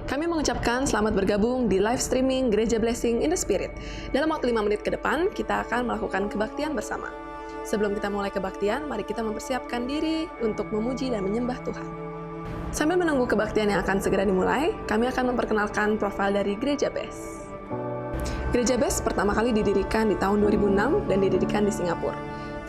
Kami mengucapkan selamat bergabung di live streaming Gereja Blessing in the Spirit. Dalam waktu 5 menit ke depan, kita akan melakukan kebaktian bersama. Sebelum kita mulai kebaktian, mari kita mempersiapkan diri untuk memuji dan menyembah Tuhan. Sambil menunggu kebaktian yang akan segera dimulai, kami akan memperkenalkan profil dari Gereja Best. Gereja Best pertama kali didirikan di tahun 2006 dan didirikan di Singapura.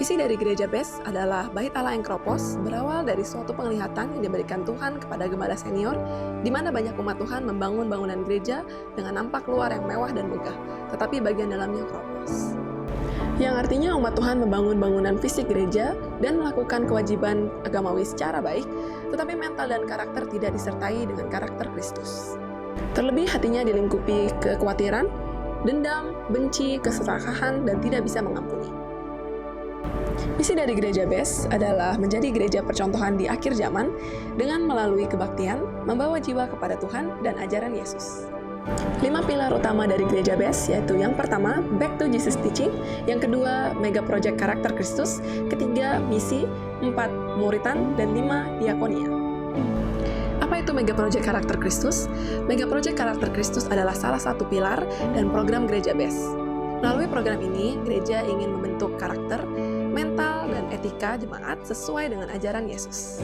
Visi dari Gereja Best adalah Bait Allah yang Kropos berawal dari suatu penglihatan yang diberikan Tuhan kepada gembala senior, di mana banyak umat Tuhan membangun bangunan gereja dengan nampak luar yang mewah dan megah, tetapi bagian dalamnya kropos. Yang artinya umat Tuhan membangun bangunan fisik gereja dan melakukan kewajiban agamawi secara baik, tetapi mental dan karakter tidak disertai dengan karakter Kristus. Terlebih hatinya dilingkupi kekhawatiran, dendam, benci, keserakahan, dan tidak bisa mengampuni. Misi dari Gereja Best adalah menjadi gereja percontohan di akhir zaman dengan melalui kebaktian, membawa jiwa kepada Tuhan dan ajaran Yesus. 5 pilar utama dari Gereja Best yaitu yang pertama, Back to Jesus Teaching, yang kedua, Mega Project Karakter Kristus, ketiga, Misi, 4, Muritan, dan 5, Diakonia. Apa itu Mega Project Karakter Kristus? Mega Project Karakter Kristus adalah salah satu pilar dan program Gereja Best. Melalui program ini, gereja ingin membentuk karakter, mental, dan etika jemaat sesuai dengan ajaran Yesus.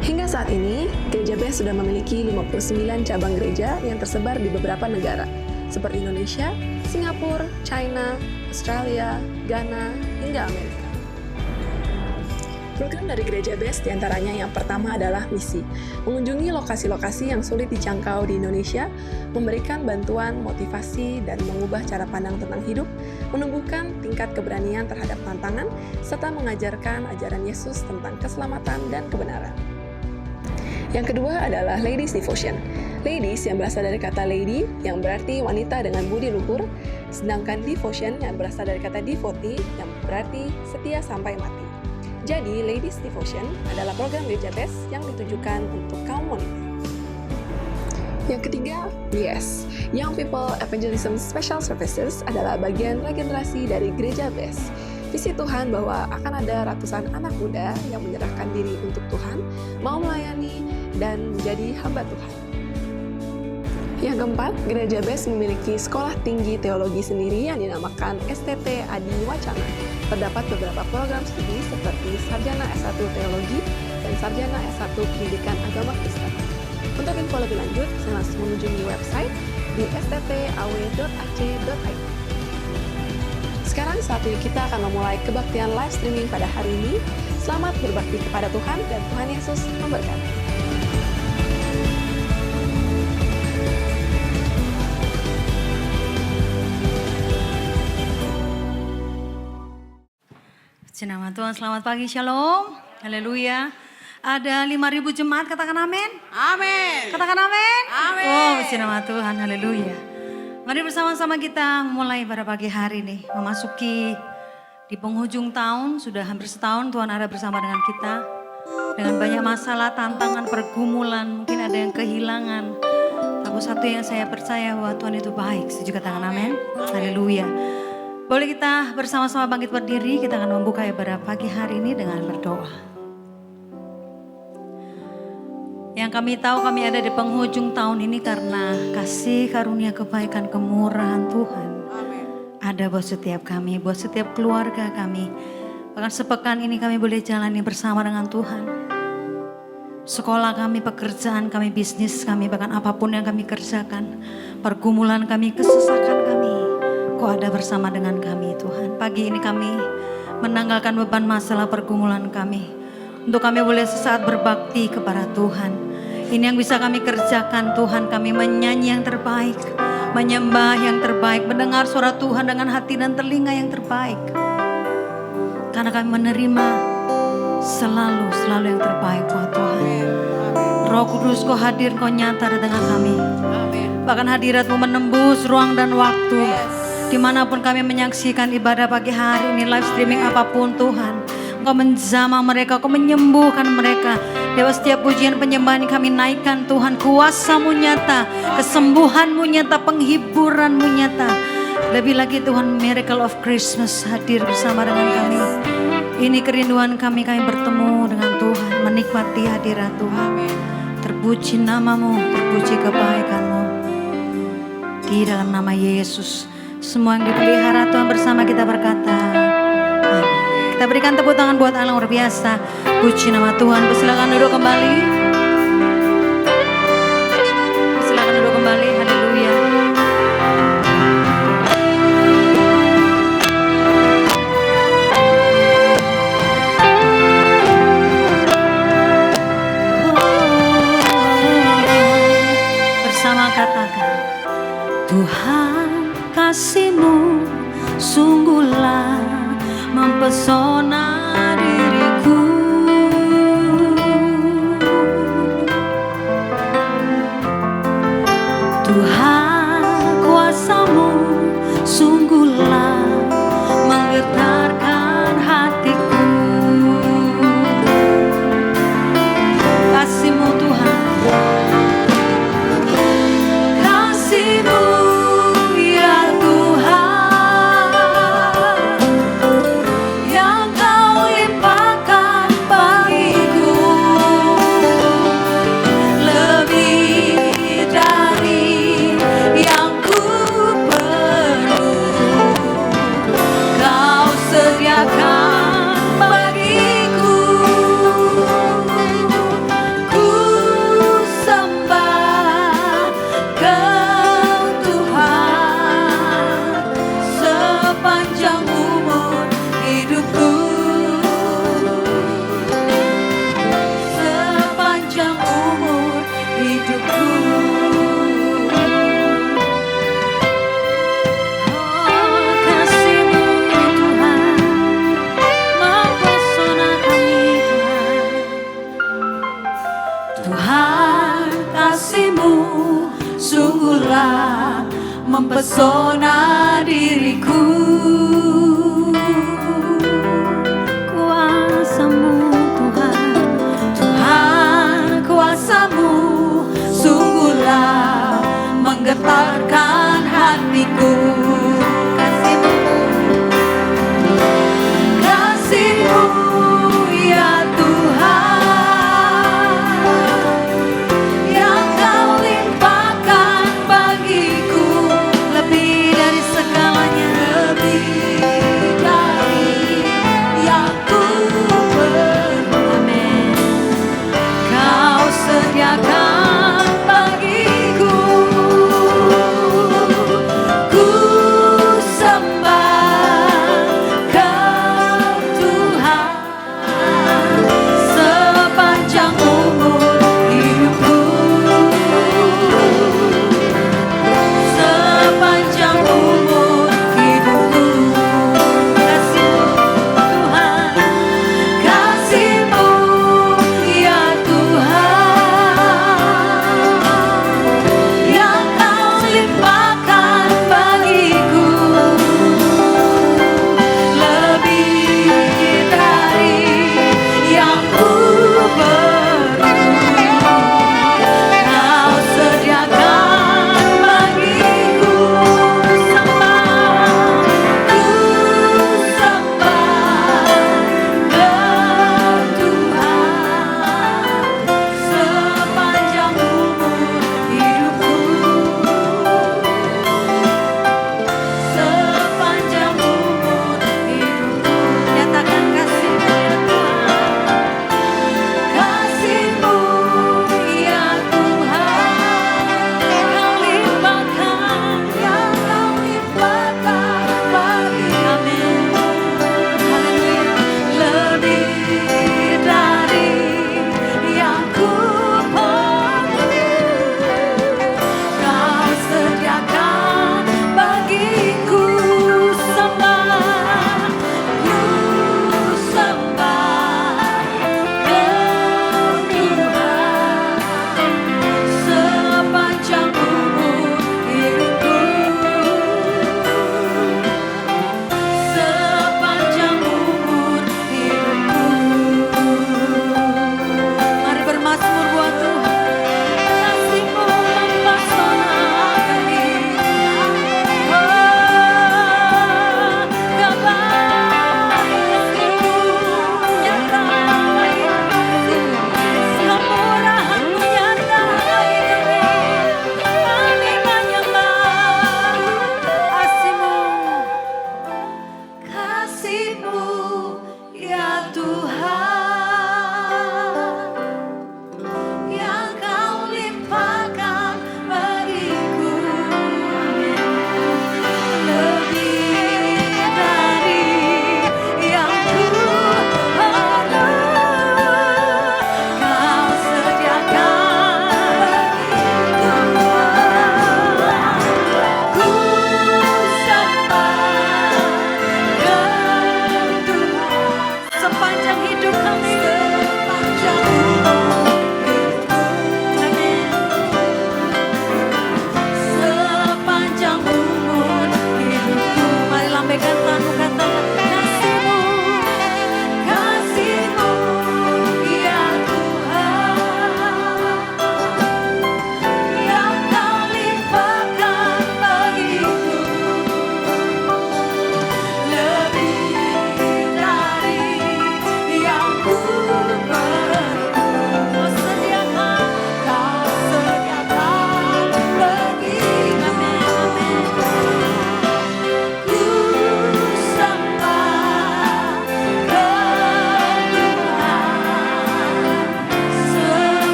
Hingga saat ini, Gereja Best sudah memiliki 59 cabang gereja yang tersebar di beberapa negara, seperti Indonesia, Singapura, China, Australia, Ghana, hingga Amerika. Program dari Gereja Best diantaranya yang pertama adalah misi, mengunjungi lokasi-lokasi yang sulit dijangkau di Indonesia, memberikan bantuan, motivasi, dan mengubah cara pandang tentang hidup, menumbuhkan tingkat keberanian terhadap tantangan, serta mengajarkan ajaran Yesus tentang keselamatan dan kebenaran. Yang kedua adalah Ladies Devotion. Ladies yang berasal dari kata lady, yang berarti wanita dengan budi luhur, sedangkan devotion yang berasal dari kata devotee, yang berarti setia sampai mati. Jadi, Ladies Devotion adalah program Gereja Best yang ditujukan untuk kaum wanita. Yang ketiga, YES, Young People Evangelism Special Services adalah bagian regenerasi dari Gereja Best. Visi Tuhan bahwa akan ada ratusan anak muda yang menyerahkan diri untuk Tuhan, mau melayani, dan menjadi hamba Tuhan. Yang keempat, Gereja Best memiliki sekolah tinggi teologi sendiri yang dinamakan STT Adi Wacana. Terdapat beberapa program studi seperti Sarjana S1 Teologi dan Sarjana S1 Pendidikan Agama Kristen. Untuk info lebih lanjut, saya langsung mengunjungi website di sttaw.ac.id. Sekarang saatnya kita akan memulai kebaktian live streaming pada hari ini. Selamat berbakti kepada Tuhan dan Tuhan Yesus memberkati. Nama Tuhan, selamat pagi, shalom, haleluya. Ada 5.000 jemaat, katakan amin. Amin. Katakan amin. Amin. Oh, puji nama Tuhan, haleluya. Mari bersama-sama kita mulai pada pagi hari ini. Memasuki di penghujung tahun, sudah hampir setahun Tuhan ada bersama dengan kita. Dengan banyak masalah, tantangan, pergumulan, mungkin ada yang kehilangan. Tapi satu yang saya percaya bahwa Tuhan itu baik, setuju katakan amin. Haleluya. Boleh kita bersama-sama bangkit berdiri, kita akan membuka ibadah pagi hari ini dengan berdoa. Yang kami tahu kami ada di penghujung tahun ini karena kasih karunia kebaikan kemurahan Tuhan. Amin. Ada buat setiap kami, buat setiap keluarga kami. Bahkan sepekan ini kami boleh jalani bersama dengan Tuhan. Sekolah kami, pekerjaan kami, bisnis kami, bahkan apapun yang kami kerjakan. Pergumulan kami, kesesakan kami. Kau ada bersama dengan kami Tuhan. Pagi ini kami menanggalkan beban masalah pergumulan kami. Untuk kami boleh sesaat berbakti kepada Tuhan. Ini yang bisa kami kerjakan Tuhan. Kami menyanyi yang terbaik. Menyembah yang terbaik. Mendengar suara Tuhan dengan hati dan telinga yang terbaik. Karena kami menerima selalu yang terbaik buat Tuhan. Roh Kudus kau hadir, kau nyata di tengah kami. Bahkan hadirat-Mu menembus ruang dan waktu. Dimanapun kami menyaksikan ibadah pagi hari ini, live streaming apapun Tuhan. Engkau menjamah mereka, Engkau menyembuhkan mereka. Dewa, setiap pujian penyembahan kami naikkan Tuhan. Kuasa-Mu nyata, kesembuhan-Mu nyata, penghiburan-Mu nyata. Lebih lagi Tuhan, miracle of Christmas hadir bersama dengan kami. Ini kerinduan kami bertemu dengan Tuhan, menikmati hadirat Tuhan. terpuji namamu, terpuji kebaikanmu. Di dalam nama Yesus, semua yang dipelihara Tuhan bersama kita berkata, amin. Kita berikan tepuk tangan buat Allah luar biasa. Puji nama Tuhan. Silakan duduk kembali. Silakan duduk kembali. Haleluya. Bersama katakan, Tuhan kasih-Mu sungguhlah mempesona diriku. Tuhan kuasa-Mu sungguhlah menggetarkan hatiku. Kasih-Mu Tuhan, kasih-Mu ya Tuhan, yang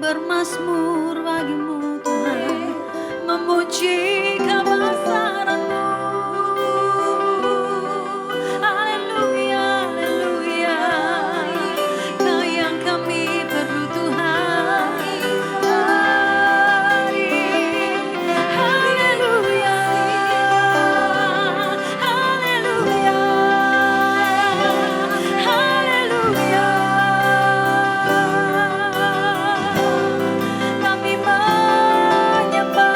bermazmur bagimu Tuhan, memuji kebesaran-Mu. Haleluya, haleluya, Kau yang kami perlu Tuhan. Haleluya, haleluya, haleluya. Kami menyembah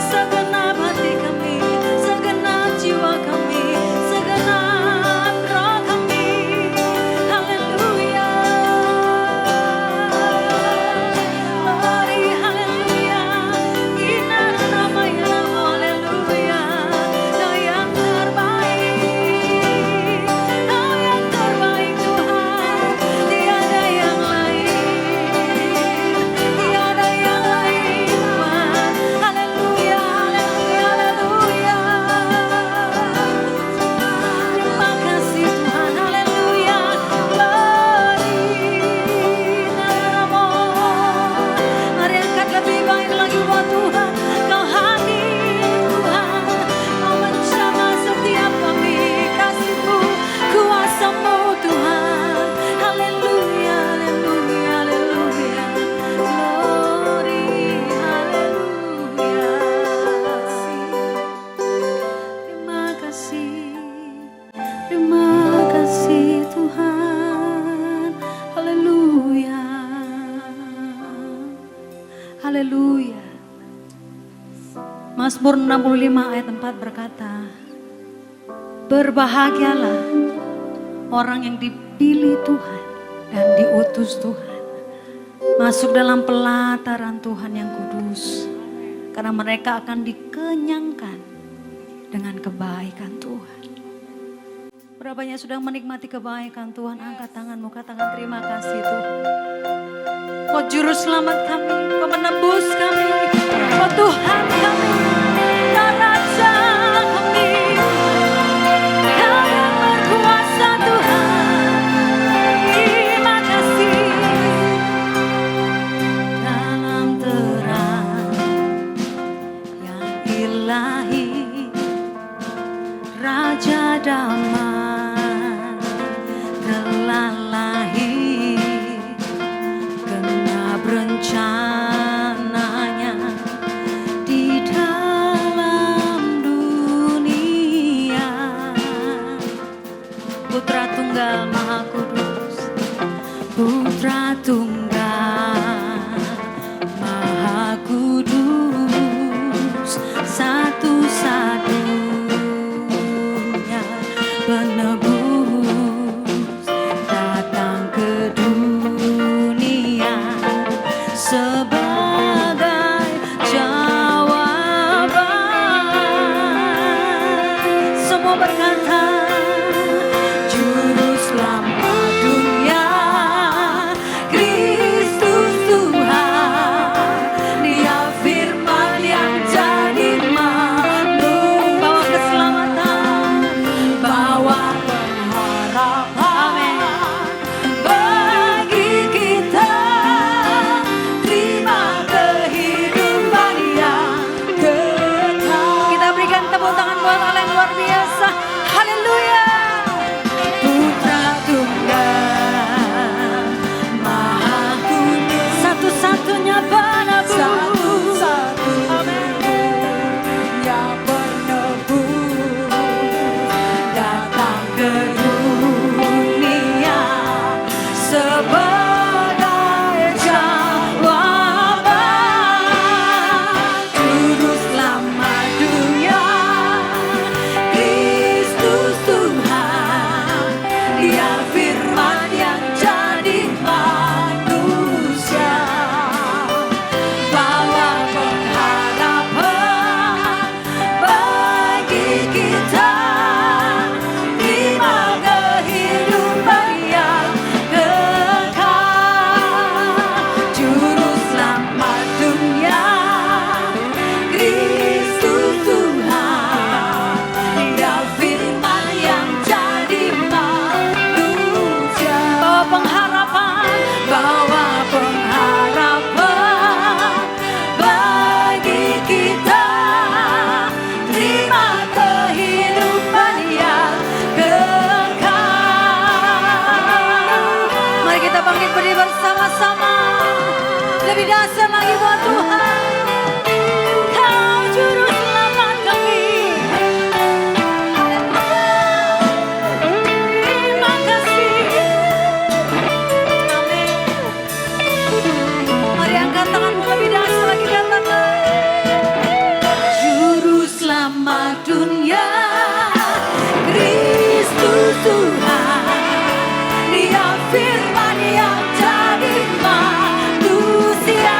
segenap hati kami, segenap jiwa kami, segenap roh kami. Haleluya, Glory, haleluya. Inna nama Yahweh, haleluya. Kau yang terbaik, Kau yang terbaik Tuhan. Tiada yang lain, tiada yang lain Tuhan. Haleluya, haleluya, haleluya. Terima kasih Tuhan, haleluya. Glory, namo. Mari angkat lebih baik lagi buat Tuhan. Kau hadir Tuhan, Kau menjamah setiap kami. Kasih-Mu, kuasa-Mu Tuhan. Haleluya, haleluya, haleluya. Glory, haleluya. Terima kasih, terima kasih Tuhan. Haleluya, haleluya. Mazmur 65 ayat 4 berkata, berbahagialah orang yang dipilih Tuhan dan diutus Tuhan, masuk dalam pelataran Tuhan yang kudus, karena mereka akan dikenyangkan dengan kebaikan Tuhan. Berapa banyak sudah menikmati kebaikan Tuhan? Angkat tanganmu, katakan terima kasih Tuhan. Oh juru selamat kami, Kau menebus kami, oh Tuhan kami, Kau Raja kami, Kau yang berkuasa Tuhan. Terima kasih. Dalam terang yang ilahi, Raja damai telah lahir, genap rencananya di dalam dunia. firman yang jadi manusia,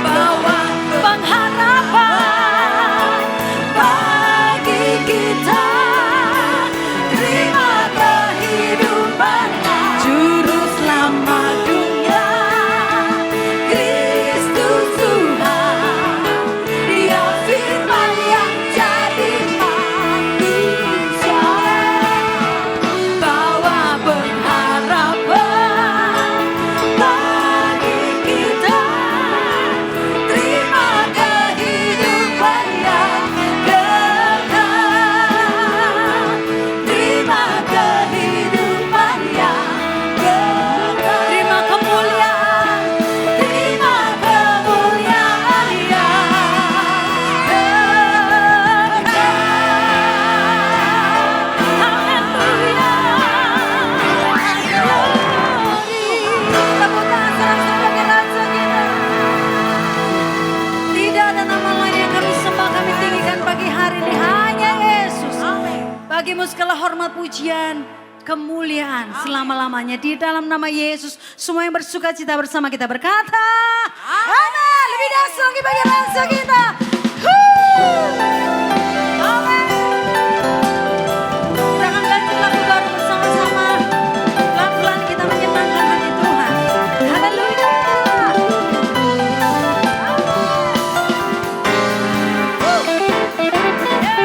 bawa pengharapan bagi kita. Terima kehidupannya, Juru Selamat dunia, Kristus Tuhan. Dia firman yang jadi manusia, bawa pengharapan bagi kita. Terima kehidupan yang kekal. Terima kehidupan yang kekal. Terima kemuliaan. Terima kemuliaan yang kekal. Haleluya. Tepuk tangan serang sebagai raja kita. Tidak ada nama lain yang kami sembah, kami tinggikan pagi hari ini, hanya Yesus. Bagimu segala hormat, pujian, kemuliaan selama-lamanya. Di dalam nama Yesus, semua yang bersuka cita bersama kita berkata, amin. Lebih dahsyat lagi bagi raja kita. Amin. Kita akan lanjut lagu baru bersama-sama. Pelan-pelan kita menyenangkan hati Tuhan. Haleluya. Bersama berkata,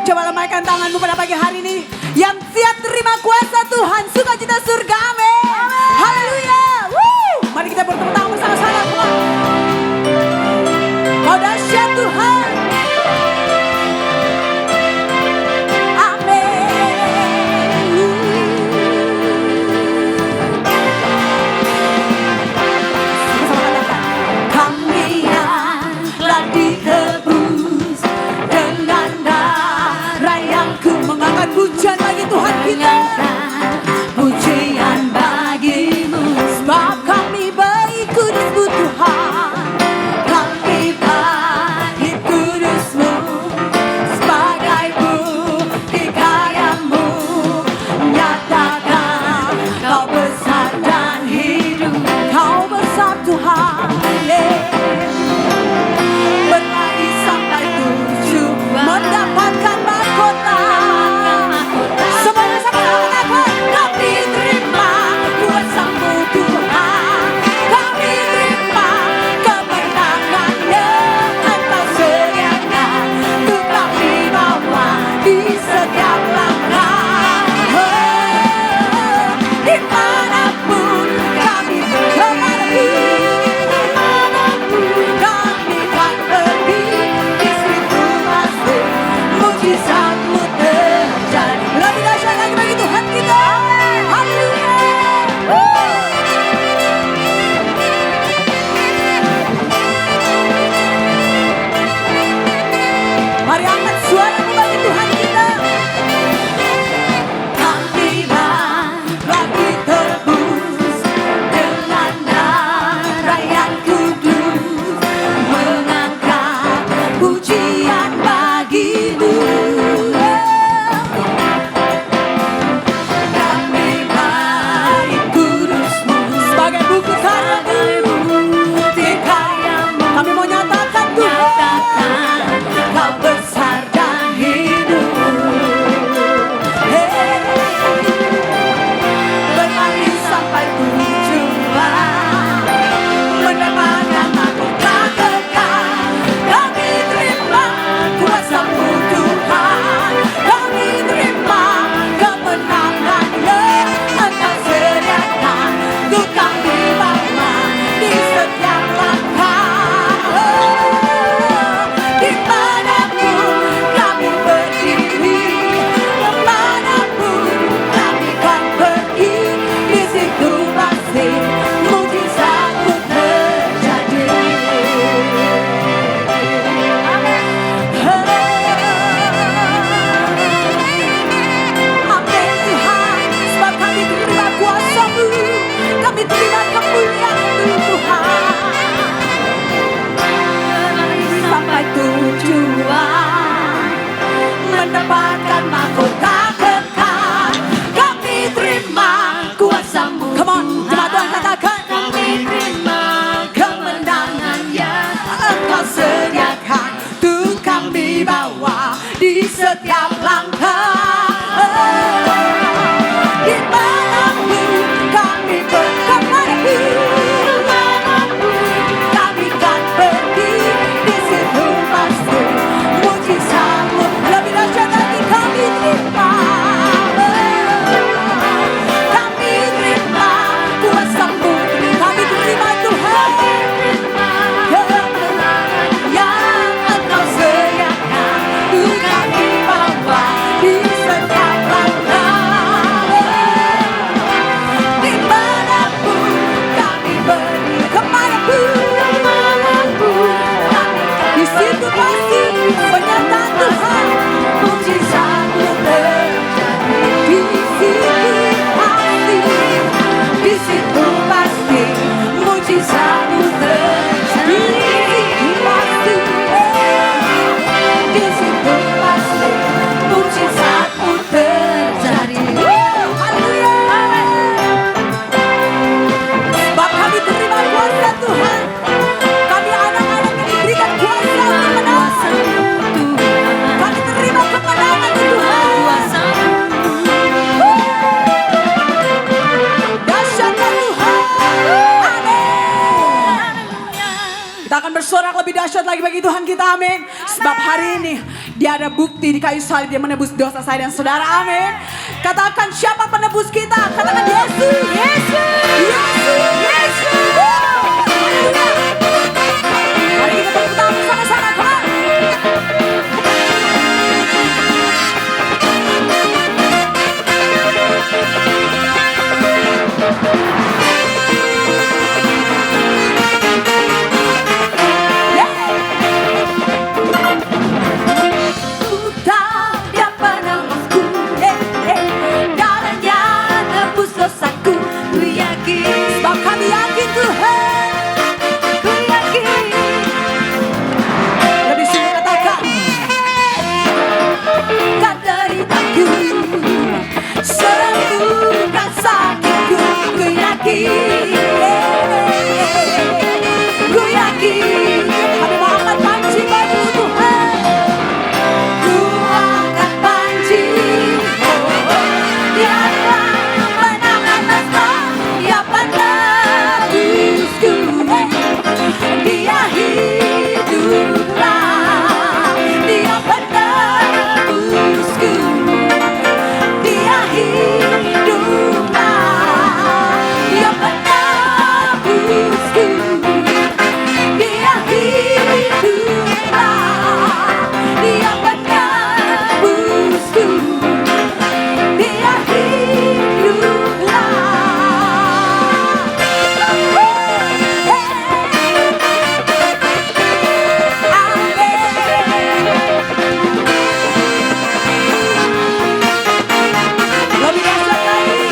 Coba lambaikan tanganmu pada pagi hari ini. Yang siap terima kuasa Tuhan, sukacita surga, amin. Haleluya. Mari kita bertepuk tangan bersama-sama. Kau dahsyat Tuhan. Pujian bagi Tuhan kita, pujian bagimu, sebab kami baik kudus-Mu Tuhan, kami baik kudus-Mu, sebagai bukti karya-Mu, nyatakan Kau besar dan hidup, Kau besar Tuhan, berlari sampai tujuh, mendapatkan mahkota. Mendapatkan mahkota kekal, kami terima kuasa-Mu. Come on, jemaat Tuhan katakan. Kami terima kemenangan yang Engkau sediakan, untuk kami bawa di setiap langkah. Dimanapun kami kami kan pergi, di situ pasti mujizat-Mu lebih dahsyat lagi kami terima. Kami terima kuasa-Mu, kami terima Tuhan kemenangan yang Engkau sediakan, untuk kami bawa di bagi Tuhan kita, amin. Sebab hari ini dia ada bukti di kayu salib yang menebus dosa saya dan saudara, amin. Katakan siapa penebus kita? Katakan Yesus. Yesus. Yesus. Yesus. Haleluya. Mari kita tepuk tangan bersama-sama, come on. Sebab kami yakin Tuhan, ku yakin. Lebih sungguh katakan, kan deritaku, sembuhkan sakitku, ku yakin. Ku yakin, kami mau angkat panci baju Tuhan. Ku angkat panci, biarlah menang atasku, ya penebusku. Dia hiduplah, dia penebusku. Dia hiduplah, dia penebusku. Dia hiduplah, dia penebusku. Dia hiduplah. Lebih dahsyat lagi.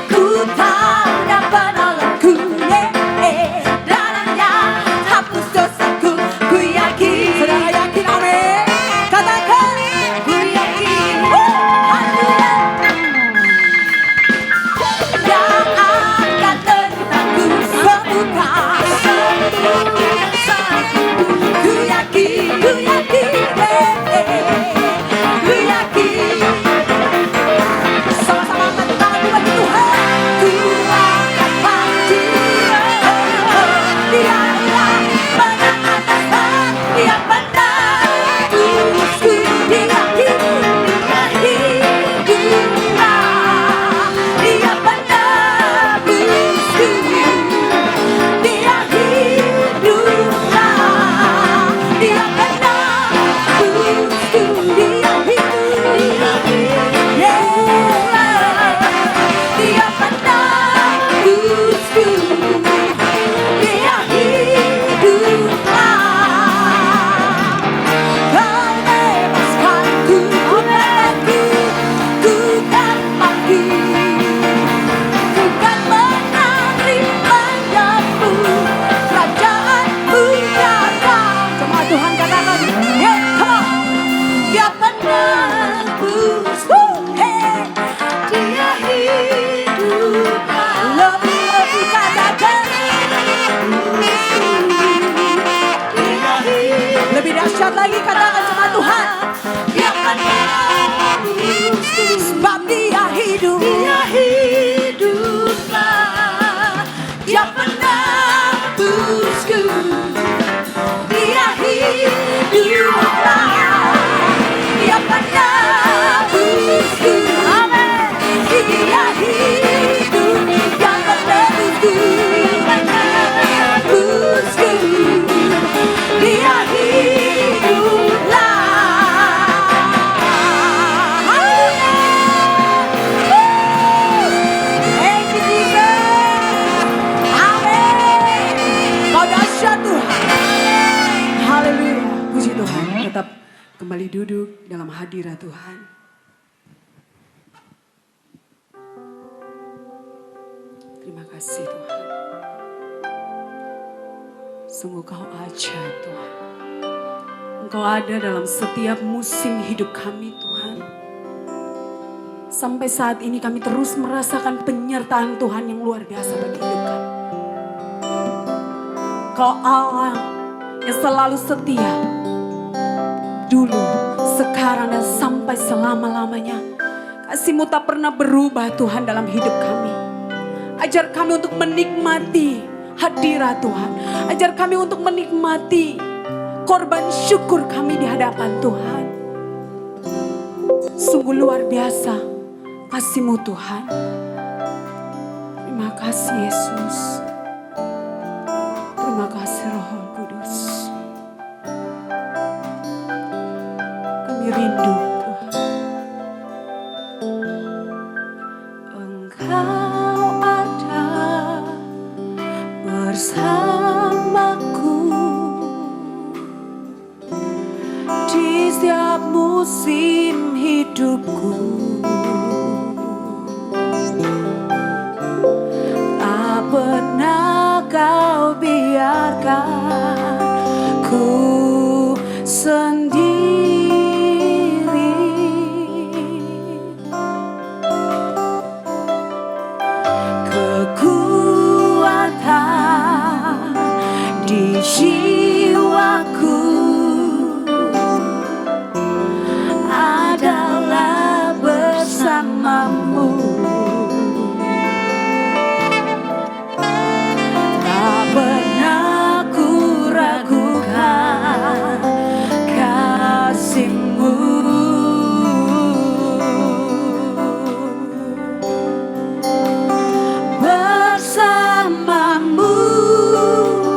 Ku tahu dan penolongku, darahnya hapus dosaku. Ku yakin. Saudara yakin, amin. Katakan, ku yakin. Haleluya. Dia akan deritaku, sembuhkan sakitku. Ku yakin, ku yakin, ku yakin. Sama-sama angkat tangan bagi Tuhan. Ku angkat panci, biarlah menang atasku, dia penebusku. Dia hiduplah, dia penebusku. Dia hiduplah, dia penebusku. Dia hiduplah, dia penebusku. Dia hiduplah. Kau bebaskanku, umatku, ku kan bangkit. Ku kan menari menyambut kerajaanmu datang. Jemaat Tuhan katakan, yeah, come on. Dia penebus, hey. Dia hiduplah. Lebih katakan, dia hidup. Lebih dahsyat lagi katakan jemaat Tuhan. Dia penebus, sebab dia hidup. Dia hiduplah, dia penebusku. Dia hiduplah, dia penebusku. Amin. Dia hidup, dia penebusku. Penebusku. Dia hiduplah. Haleluya. Thank you, Jesus. Amin. Kau dahsyat Tuhan. Haleluya. Puji Tuhan. Tetap kembali duduk dalam hadirat Tuhan. Terima kasih Tuhan. Sungguh kau ajaib Tuhan. Engkau ada dalam setiap musim hidup kami Tuhan. Sampai saat ini kami terus merasakan penyertaan Tuhan yang luar biasa bagi hidup kami. Kau Allah yang selalu setia. Dulu, sekarang dan sampai selama-lamanya. Kasih-Mu tak pernah berubah Tuhan dalam hidup kami. Ajar kami untuk menikmati hadirat Tuhan. Ajar kami untuk menikmati korban syukur kami di hadapan Tuhan. Sungguh luar biasa kasih-Mu Tuhan. Terima kasih Yesus. Terima kasih Roh Kudus. Kami rindu Tuhan. Engkau ada bersamaku di setiap musim hidupku. Tak pernah kau biarkan ku sendiri. Kekuatan di jiwaku adalah bersamamu. Tak pernah ku ragukan kasih-Mu. Bersamamu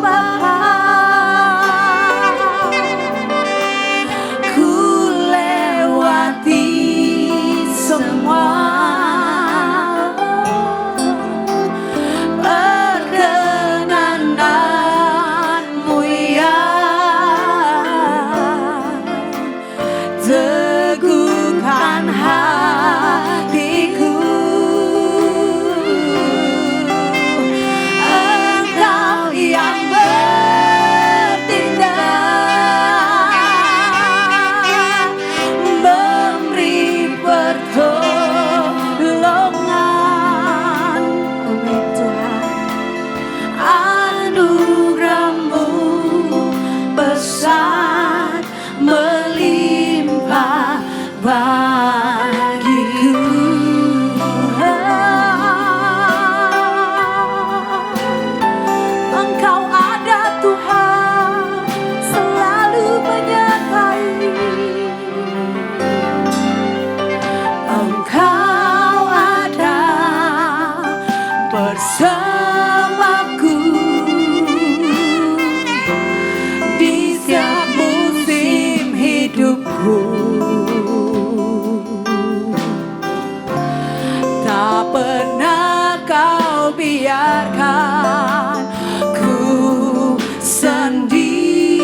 Bapa, ku lewati semua perkenanan-Mu ya. Teguhkan hatiku, Engkau yang bertindak, memberi pertolongan. Amin Tuhan. Anugerah-Mu besar melimpah bagiku. Engkau ada Tuhan, selalu menyertai. Engkau ada bersamaku di setiap musim hidupku. Tak pernah kau biarkan ku sendiri.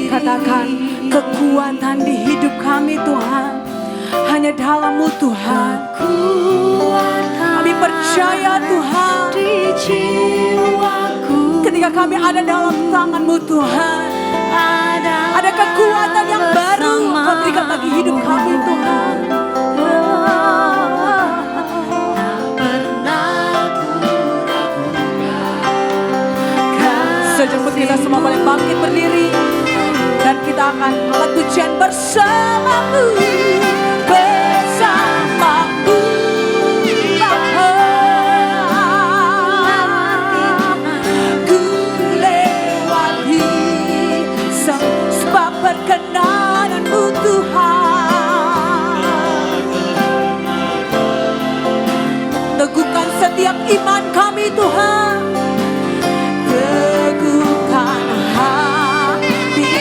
Katakan, kekuatan di hidup kami Tuhan hanya dalam-Mu Tuhan. Kami percaya Tuhan, di jiwaku ketika kami ada dalam tangan-Mu Tuhan, ada kekuatan yang baru Kau berikan bagi hidup kami Tuhan. Sejemput kita semua boleh bangkit berdiri, dan kita akan angkat pujian bersamamu. Bersamamu Bapa, ku lewati sebab perkenanan-Mu Tuhan. Teguhkan setiap iman kami Tuhan. Teguhkan hati,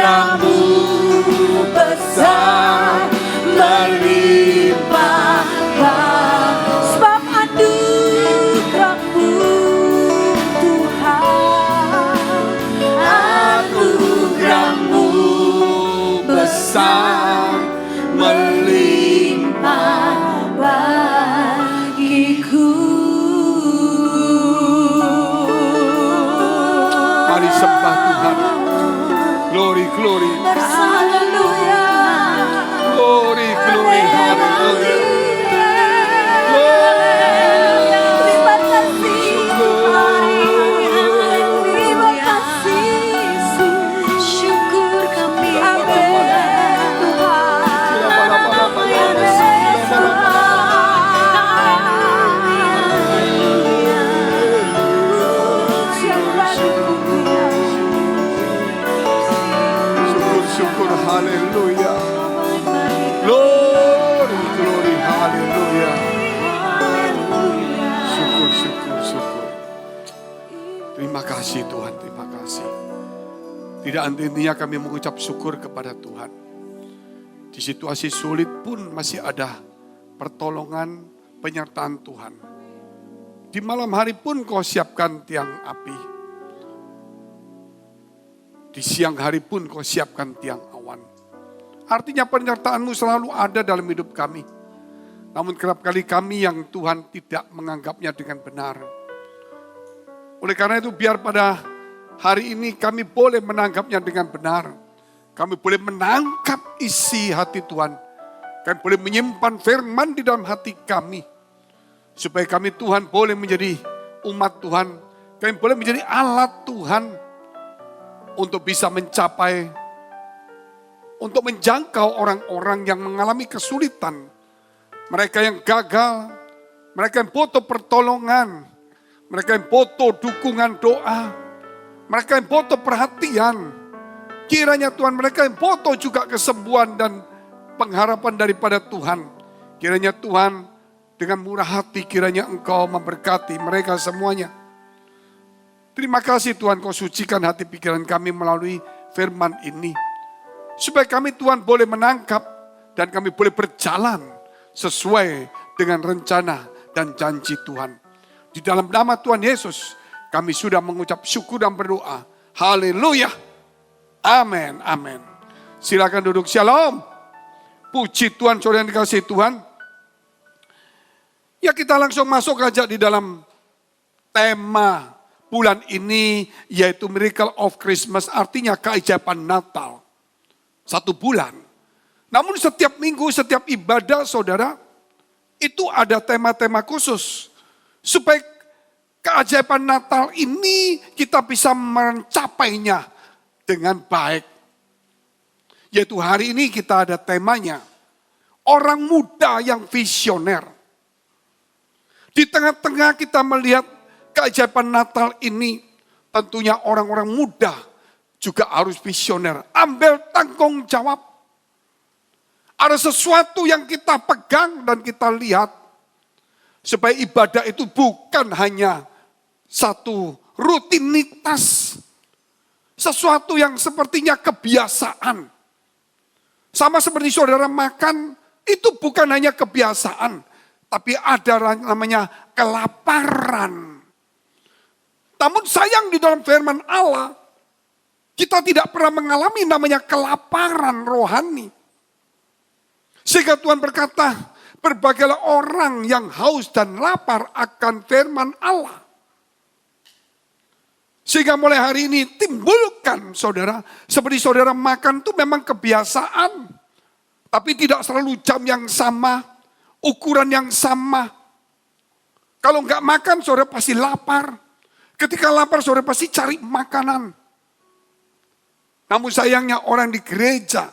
anugerahmu besar melimpah. Sebab anugerahmu Tuhan, Anugerahmu besar melimpah bagiku. Mari sembah Tuhan. Glory, glory, Haleluya. glory, glory, haleluya. Terima kasih Tuhan. Terima kasih Yesus. Syukur kami. Amin Tuhan. Syukur, syukur, haleluya. Glory, glory, haleluya. Syukur, syukur, syukur. Terima kasih Tuhan, terima kasih. Tidak henti-hentinya kami mengucap syukur kepada Tuhan. Di situasi sulit pun masih ada pertolongan, penyertaan Tuhan. Di malam hari pun Kau siapkan tiang api. Di siang hari pun Kau siapkan tiang awan. Artinya penyertaan-Mu selalu ada dalam hidup kami. Namun kerap kali kami yang Tuhan tidak menganggapnya dengan benar. Oleh karena itu biar pada hari ini kami boleh menanggapnya dengan benar. Kami boleh menangkap isi hati Tuhan. Kami boleh menyimpan firman di dalam hati kami. Supaya kami Tuhan boleh menjadi umat Tuhan. Kami boleh menjadi alat Tuhan. Untuk bisa mencapai, untuk menjangkau orang-orang yang mengalami kesulitan. Mereka yang gagal, mereka yang butuh pertolongan, mereka yang butuh dukungan doa, mereka yang butuh perhatian. Kiranya Tuhan mereka yang butuh juga kesembuhan dan pengharapan daripada Tuhan. Kiranya Tuhan dengan murah hati kiranya Engkau memberkati mereka semuanya. Terima kasih Tuhan Kau sucikan hati pikiran kami melalui firman ini. Supaya kami Tuhan boleh menangkap dan kami boleh berjalan sesuai dengan rencana dan janji Tuhan. Di dalam nama Tuhan Yesus kami sudah mengucap syukur dan berdoa. Haleluya. Amin, amin. Silakan duduk, shalom. Puji Tuhan, saudara yang dikasihi Tuhan. Ya kita langsung masuk aja di dalam tema bulan ini yaitu Miracle of Christmas, artinya keajaiban Natal. 1 bulan. Namun setiap minggu, setiap ibadah saudara, itu ada tema-tema khusus. Supaya keajaiban Natal ini kita bisa mencapainya dengan baik. Yaitu hari ini kita ada temanya, orang muda yang visioner. Di tengah-tengah kita melihat keajaiban Natal ini, tentunya orang-orang muda juga harus visioner. Ambil tanggung jawab. Ada sesuatu yang kita pegang dan kita lihat. Supaya ibadah itu bukan hanya satu rutinitas. Sesuatu yang sepertinya kebiasaan. Sama seperti saudara makan, itu bukan hanya kebiasaan. Tapi ada namanya kelaparan. Namun sayang di dalam firman Allah, kita tidak pernah mengalami namanya kelaparan rohani. Sehingga Tuhan berkata, berbagailah orang yang haus dan lapar akan firman Allah. Sehingga mulai hari ini timbulkan saudara, seperti saudara makan itu memang kebiasaan. Tapi tidak selalu jam yang sama, ukuran yang sama. Kalau enggak makan saudara pasti lapar. Ketika lapar saudara pasti cari makanan. Namun sayangnya orang di gereja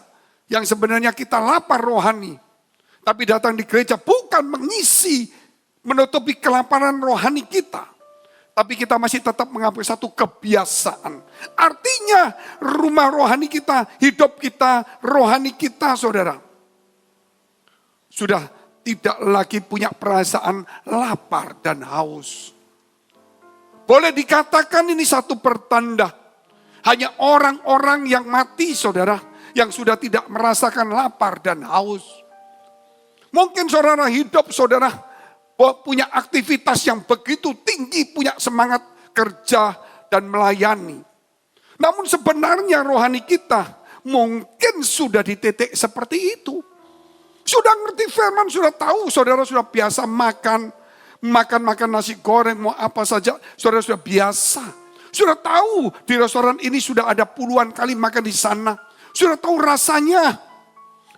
yang sebenarnya kita lapar rohani. Tapi datang di gereja bukan mengisi, menutupi kelaparan rohani kita. Tapi kita masih tetap mengambil satu kebiasaan. Artinya rumah rohani kita, hidup kita, rohani kita saudara. Sudah tidak lagi punya perasaan lapar dan haus. Boleh dikatakan ini satu pertanda. Hanya orang-orang yang mati, saudara, yang sudah tidak merasakan lapar dan haus. Mungkin saudara hidup, saudara punya aktivitas yang begitu tinggi, punya semangat kerja dan melayani. Namun sebenarnya rohani kita mungkin sudah di titik seperti itu. Sudah ngerti firman, sudah tahu, saudara sudah biasa makan nasi goreng, mau apa saja, saudara sudah biasa. Sudah tahu di restoran ini sudah ada puluhan kali makan di sana. Sudah tahu rasanya.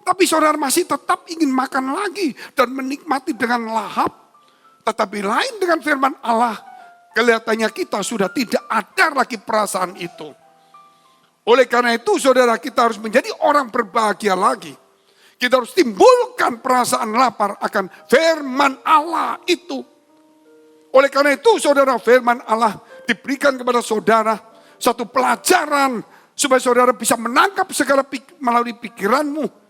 Tapi saudara masih tetap ingin makan lagi dan menikmati dengan lahap. Tetapi lain dengan firman Allah, kelihatannya kita sudah tidak ada lagi perasaan itu. Oleh karena itu saudara, kita harus menjadi orang berbahagia lagi. Kita harus timbulkan perasaan lapar akan firman Allah itu. Oleh karena itu saudara, firman Allah diberikan kepada saudara satu pelajaran supaya saudara bisa menangkap segala melalui pikiranmu.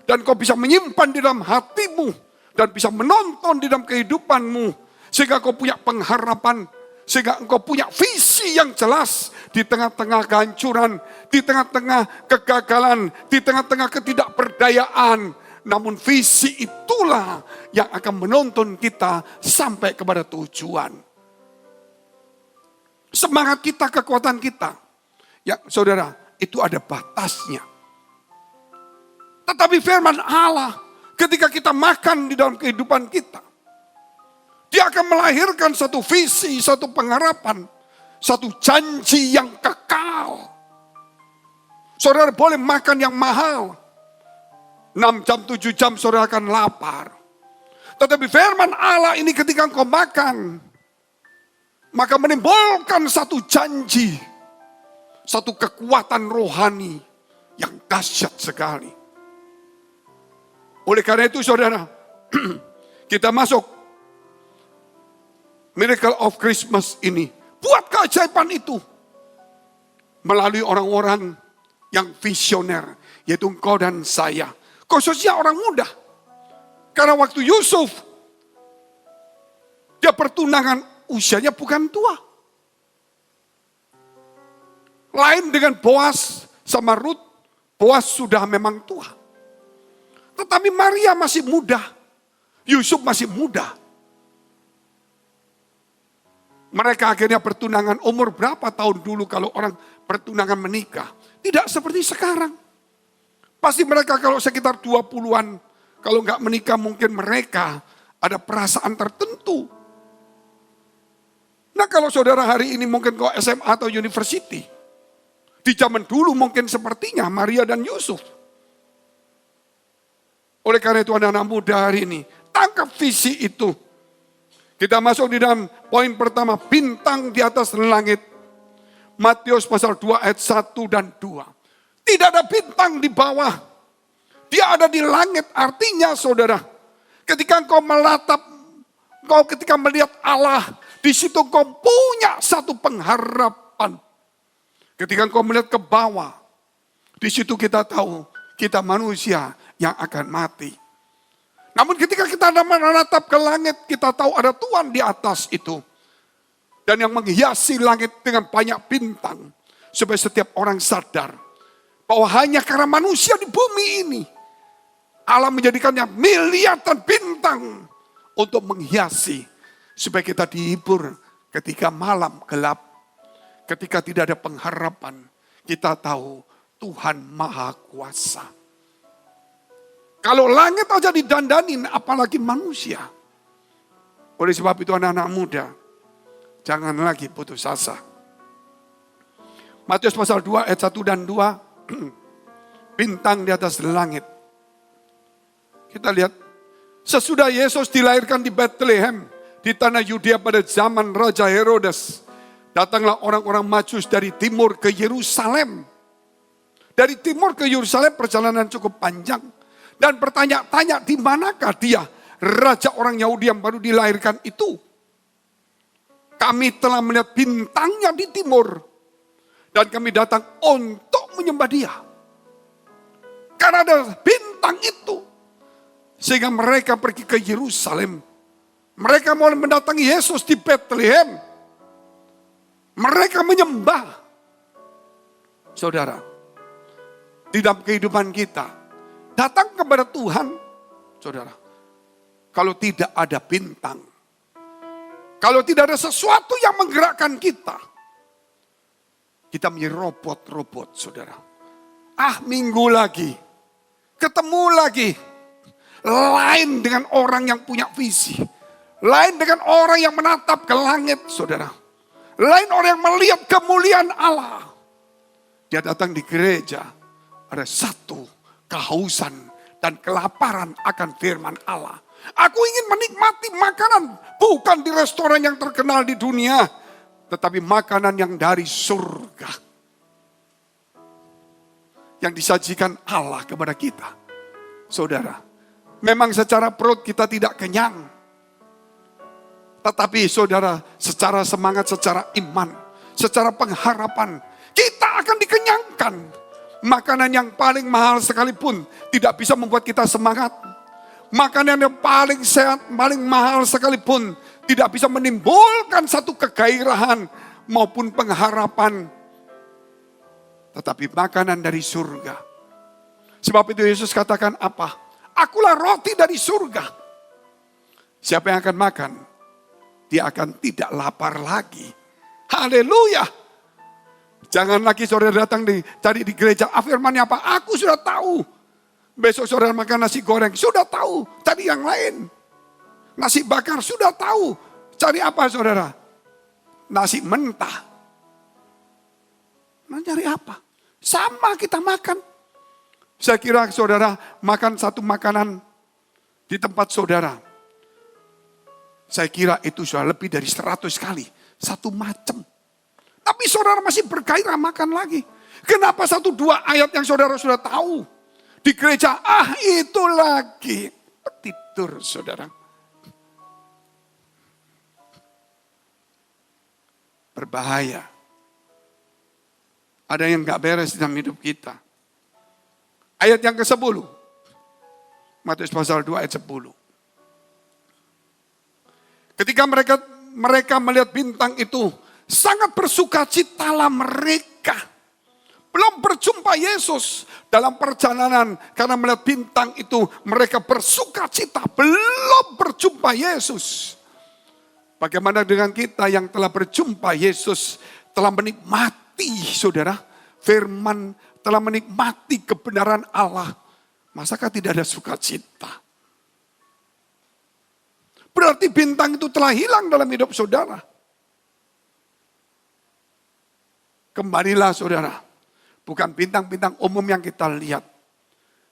Dan kau bisa menyimpan di dalam hatimu. Dan bisa menonton di dalam kehidupanmu. Sehingga kau punya pengharapan. Sehingga engkau punya visi yang jelas. Di tengah-tengah kehancuran. Di tengah-tengah kegagalan. Di tengah-tengah ketidakberdayaan. Namun visi itulah yang akan menuntun kita sampai kepada tujuan. Semangat kita, kekuatan kita. Ya saudara, itu ada batasnya. Tetapi firman Allah, ketika kita makan di dalam kehidupan kita, dia akan melahirkan satu visi, satu pengharapan, satu janji yang kekal. Saudara boleh makan yang mahal, 6 jam, 7 jam saudara akan lapar. Tetapi firman Allah ini ketika engkau makan, maka menimbulkan satu janji, satu kekuatan rohani yang dahsyat sekali. Oleh karena itu saudara, kita masuk Miracle of Christmas ini. Buat keajaiban itu. Melalui orang-orang yang visioner. Yaitu engkau dan saya. Khususnya orang muda. Karena waktu Yusuf, dia pertunangan usianya bukan tua. Lain dengan Boas sama Ruth, Boas sudah memang tua. Tetapi Maria masih muda. Yusuf masih muda. Mereka akhirnya pertunangan umur berapa tahun dulu kalau orang pertunangan menikah. Tidak seperti sekarang. Pasti mereka kalau sekitar 20-an. Kalau nggak menikah mungkin mereka ada perasaan tertentu. Nah kalau saudara hari ini mungkin kau SMA atau university. Di zaman dulu mungkin sepertinya Maria dan Yusuf. Oleh karena itu anak-anak muda hari ini, tangkap visi itu. Kita masuk di dalam poin pertama, bintang di atas langit. Matius pasal 2 ayat 1 dan 2. Tidak ada bintang di bawah. Dia ada di langit, artinya saudara. Ketika engkau melatap, ketika melihat Allah, di situ engkau punya satu pengharapan. Ketika engkau melihat ke bawah, di situ kita tahu, kita manusia yang akan mati. Namun ketika kita menatap ke langit, kita tahu ada Tuhan di atas itu. Dan yang menghiasi langit dengan banyak bintang. Supaya setiap orang sadar bahwa hanya karena manusia di bumi ini, Allah menjadikannya miliaran bintang untuk menghiasi. Supaya kita dihibur ketika malam gelap. Ketika tidak ada pengharapan, kita tahu Tuhan Maha Kuasa. Kalau langit aja didandanin, apalagi manusia. Oleh sebab itu anak-anak muda, jangan lagi putus asa. Matius pasal 2 ayat 1 dan 2, bintang di atas langit. Kita lihat, sesudah Yesus dilahirkan di Bethlehem, di tanah Yudea pada zaman Raja Herodes, datanglah orang-orang Majus dari timur ke Yerusalem. Dari timur ke Yerusalem perjalanan cukup panjang. Dan bertanya-tanya di manakah dia, raja orang Yahudi yang baru dilahirkan itu. Kami telah melihat bintangnya di timur. Dan kami datang untuk menyembah dia. Karena ada bintang itu. Sehingga mereka pergi ke Yerusalem. Mereka mau mendatangi Yesus di Bethlehem. Mereka menyembah. saudara, di dalam kehidupan kita, datang kepada Tuhan, saudara, kalau tidak ada bintang, kalau tidak ada sesuatu yang menggerakkan kita menjadi robot-robot, saudara. Minggu lagi, ketemu lagi, lain dengan orang yang punya visi, lain dengan orang yang menatap ke langit, saudara. Lain orang yang melihat kemuliaan Allah. Dia datang di gereja, ada satu kehausan dan kelaparan akan firman Allah. Aku ingin menikmati makanan, bukan di restoran yang terkenal di dunia, tetapi makanan yang dari surga. Yang disajikan Allah kepada kita. Saudara, memang secara perut kita tidak kenyang. Tetapi saudara, secara semangat, secara iman, secara pengharapan, kita akan dikenyangkan. Makanan yang paling mahal sekalipun tidak bisa membuat kita semangat. Makanan yang paling sehat, paling mahal sekalipun tidak bisa menimbulkan satu kegairahan maupun pengharapan. Tetapi makanan dari surga. Sebab itu Yesus katakan apa? Akulah roti dari surga. Siapa yang akan makan, dia akan tidak lapar lagi. Haleluya. Jangan lagi saudara datang cari di gereja, firmannya apa? Aku sudah tahu. Besok saudara makan nasi goreng, sudah tahu. Cari yang lain. Nasi bakar, sudah tahu. Cari apa saudara? Nasi mentah. Cari apa? Sama kita makan. Saya kira saudara makan satu makanan di tempat saudara. Saya kira itu sudah lebih dari 100 kali. Satu macam. Tapi saudara masih bergairah makan lagi. Kenapa 1-2 ayat yang saudara sudah tahu? Di gereja, itu lagi. Tidur saudara. Berbahaya. Ada yang gak beres dalam hidup kita. Ayat yang ke-10. Matius pasal 2 ayat 10. Ketika mereka melihat bintang itu, sangat bersukacitalah mereka. Belum berjumpa Yesus dalam perjalanan, karena melihat bintang itu mereka bersukacita. Belum berjumpa Yesus. Bagaimana dengan kita yang telah berjumpa Yesus, telah menikmati saudara firman, telah menikmati kebenaran Allah. Masakah tidak ada sukacita? Berarti bintang itu telah hilang dalam hidup saudara. Kembalilah saudara. Bukan bintang-bintang umum yang kita lihat.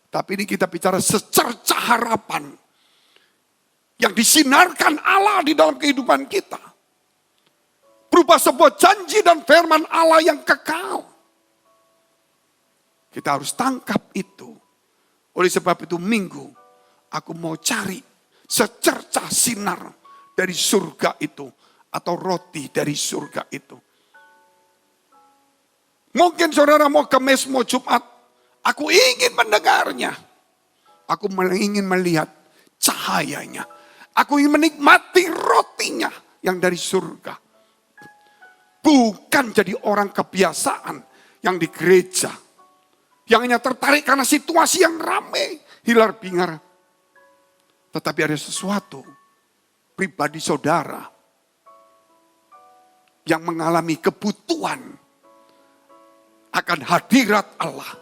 Tapi ini kita bicara secerca harapan. Yang disinarkan Allah di dalam kehidupan kita. Berupa sebuah janji dan firman Allah yang kekal. Kita harus tangkap itu. Oleh sebab itu minggu aku mau cari secerca sinar dari surga itu. Atau roti dari surga itu. Mungkin saudara mau kemis, mau Jumat. Aku ingin mendengarnya. Aku ingin melihat cahayanya. Aku ingin menikmati rotinya yang dari surga. Bukan jadi orang kebiasaan yang di gereja. Yang hanya tertarik karena situasi yang ramai. Hilar bingar. Tetapi ada sesuatu pribadi saudara yang mengalami kebutuhan akan hadirat Allah.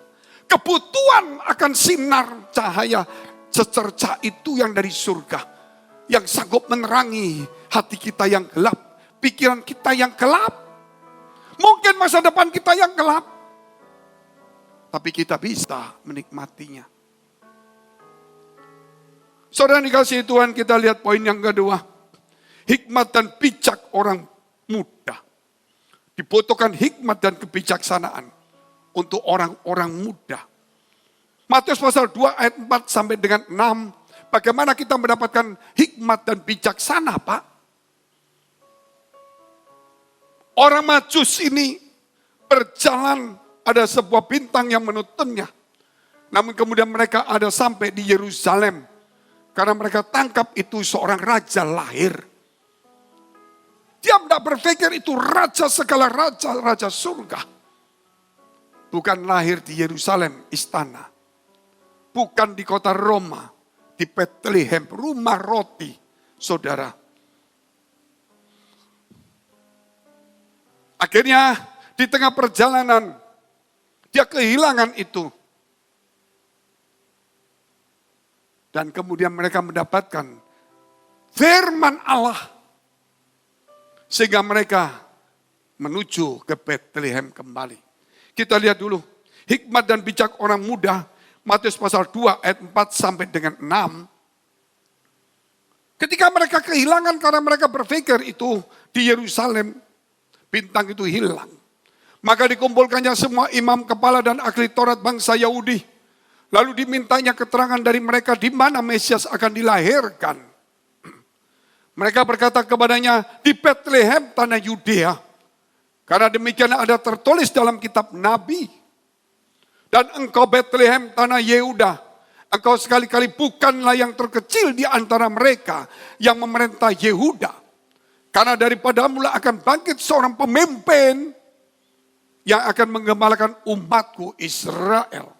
Kebutuhan akan sinar cahaya secerca itu yang dari surga. Yang sanggup menerangi hati kita yang gelap. Pikiran kita yang gelap. Mungkin masa depan kita yang gelap. Tapi kita bisa menikmatinya. Saudara dikasihi Tuhan, kita lihat poin yang kedua. Hikmat dan bijak orang muda. Dibutuhkan hikmat dan kebijaksanaan untuk orang-orang muda. Matius pasal 2 ayat 4 sampai dengan 6. Bagaimana kita mendapatkan hikmat dan bijaksana, Pak? Orang Majus ini berjalan, ada sebuah bintang yang menuntunnya. Namun kemudian mereka ada sampai di Yerusalem. Karena mereka tangkap itu seorang raja lahir. Dia tidak berpikir itu raja segala raja, raja surga. bukan lahir di Yerusalem, istana. Bukan di kota Roma, di Bethlehem, rumah roti, saudara. Akhirnya di tengah perjalanan, dia kehilangan itu. Dan kemudian mereka mendapatkan firman Allah. Sehingga mereka menuju ke Bethlehem kembali. Kita lihat dulu, hikmat dan bijak orang muda, Matius pasal 2 ayat 4 sampai dengan 6. Ketika mereka kehilangan karena mereka berpikir itu di Yerusalem, bintang itu hilang. Maka dikumpulkannya semua imam kepala dan ahli Taurat bangsa Yahudi. Lalu dimintanya keterangan dari mereka di mana Mesias akan dilahirkan. Mereka berkata kepadanya, di Bethlehem tanah Yudea. Karena demikian ada tertulis dalam kitab Nabi. Dan engkau Bethlehem tanah Yehuda, engkau sekali-kali bukanlah yang terkecil di antara mereka yang memerintah Yehuda. Karena daripadamu akan bangkit seorang pemimpin yang akan menggembalakan umatku Israel.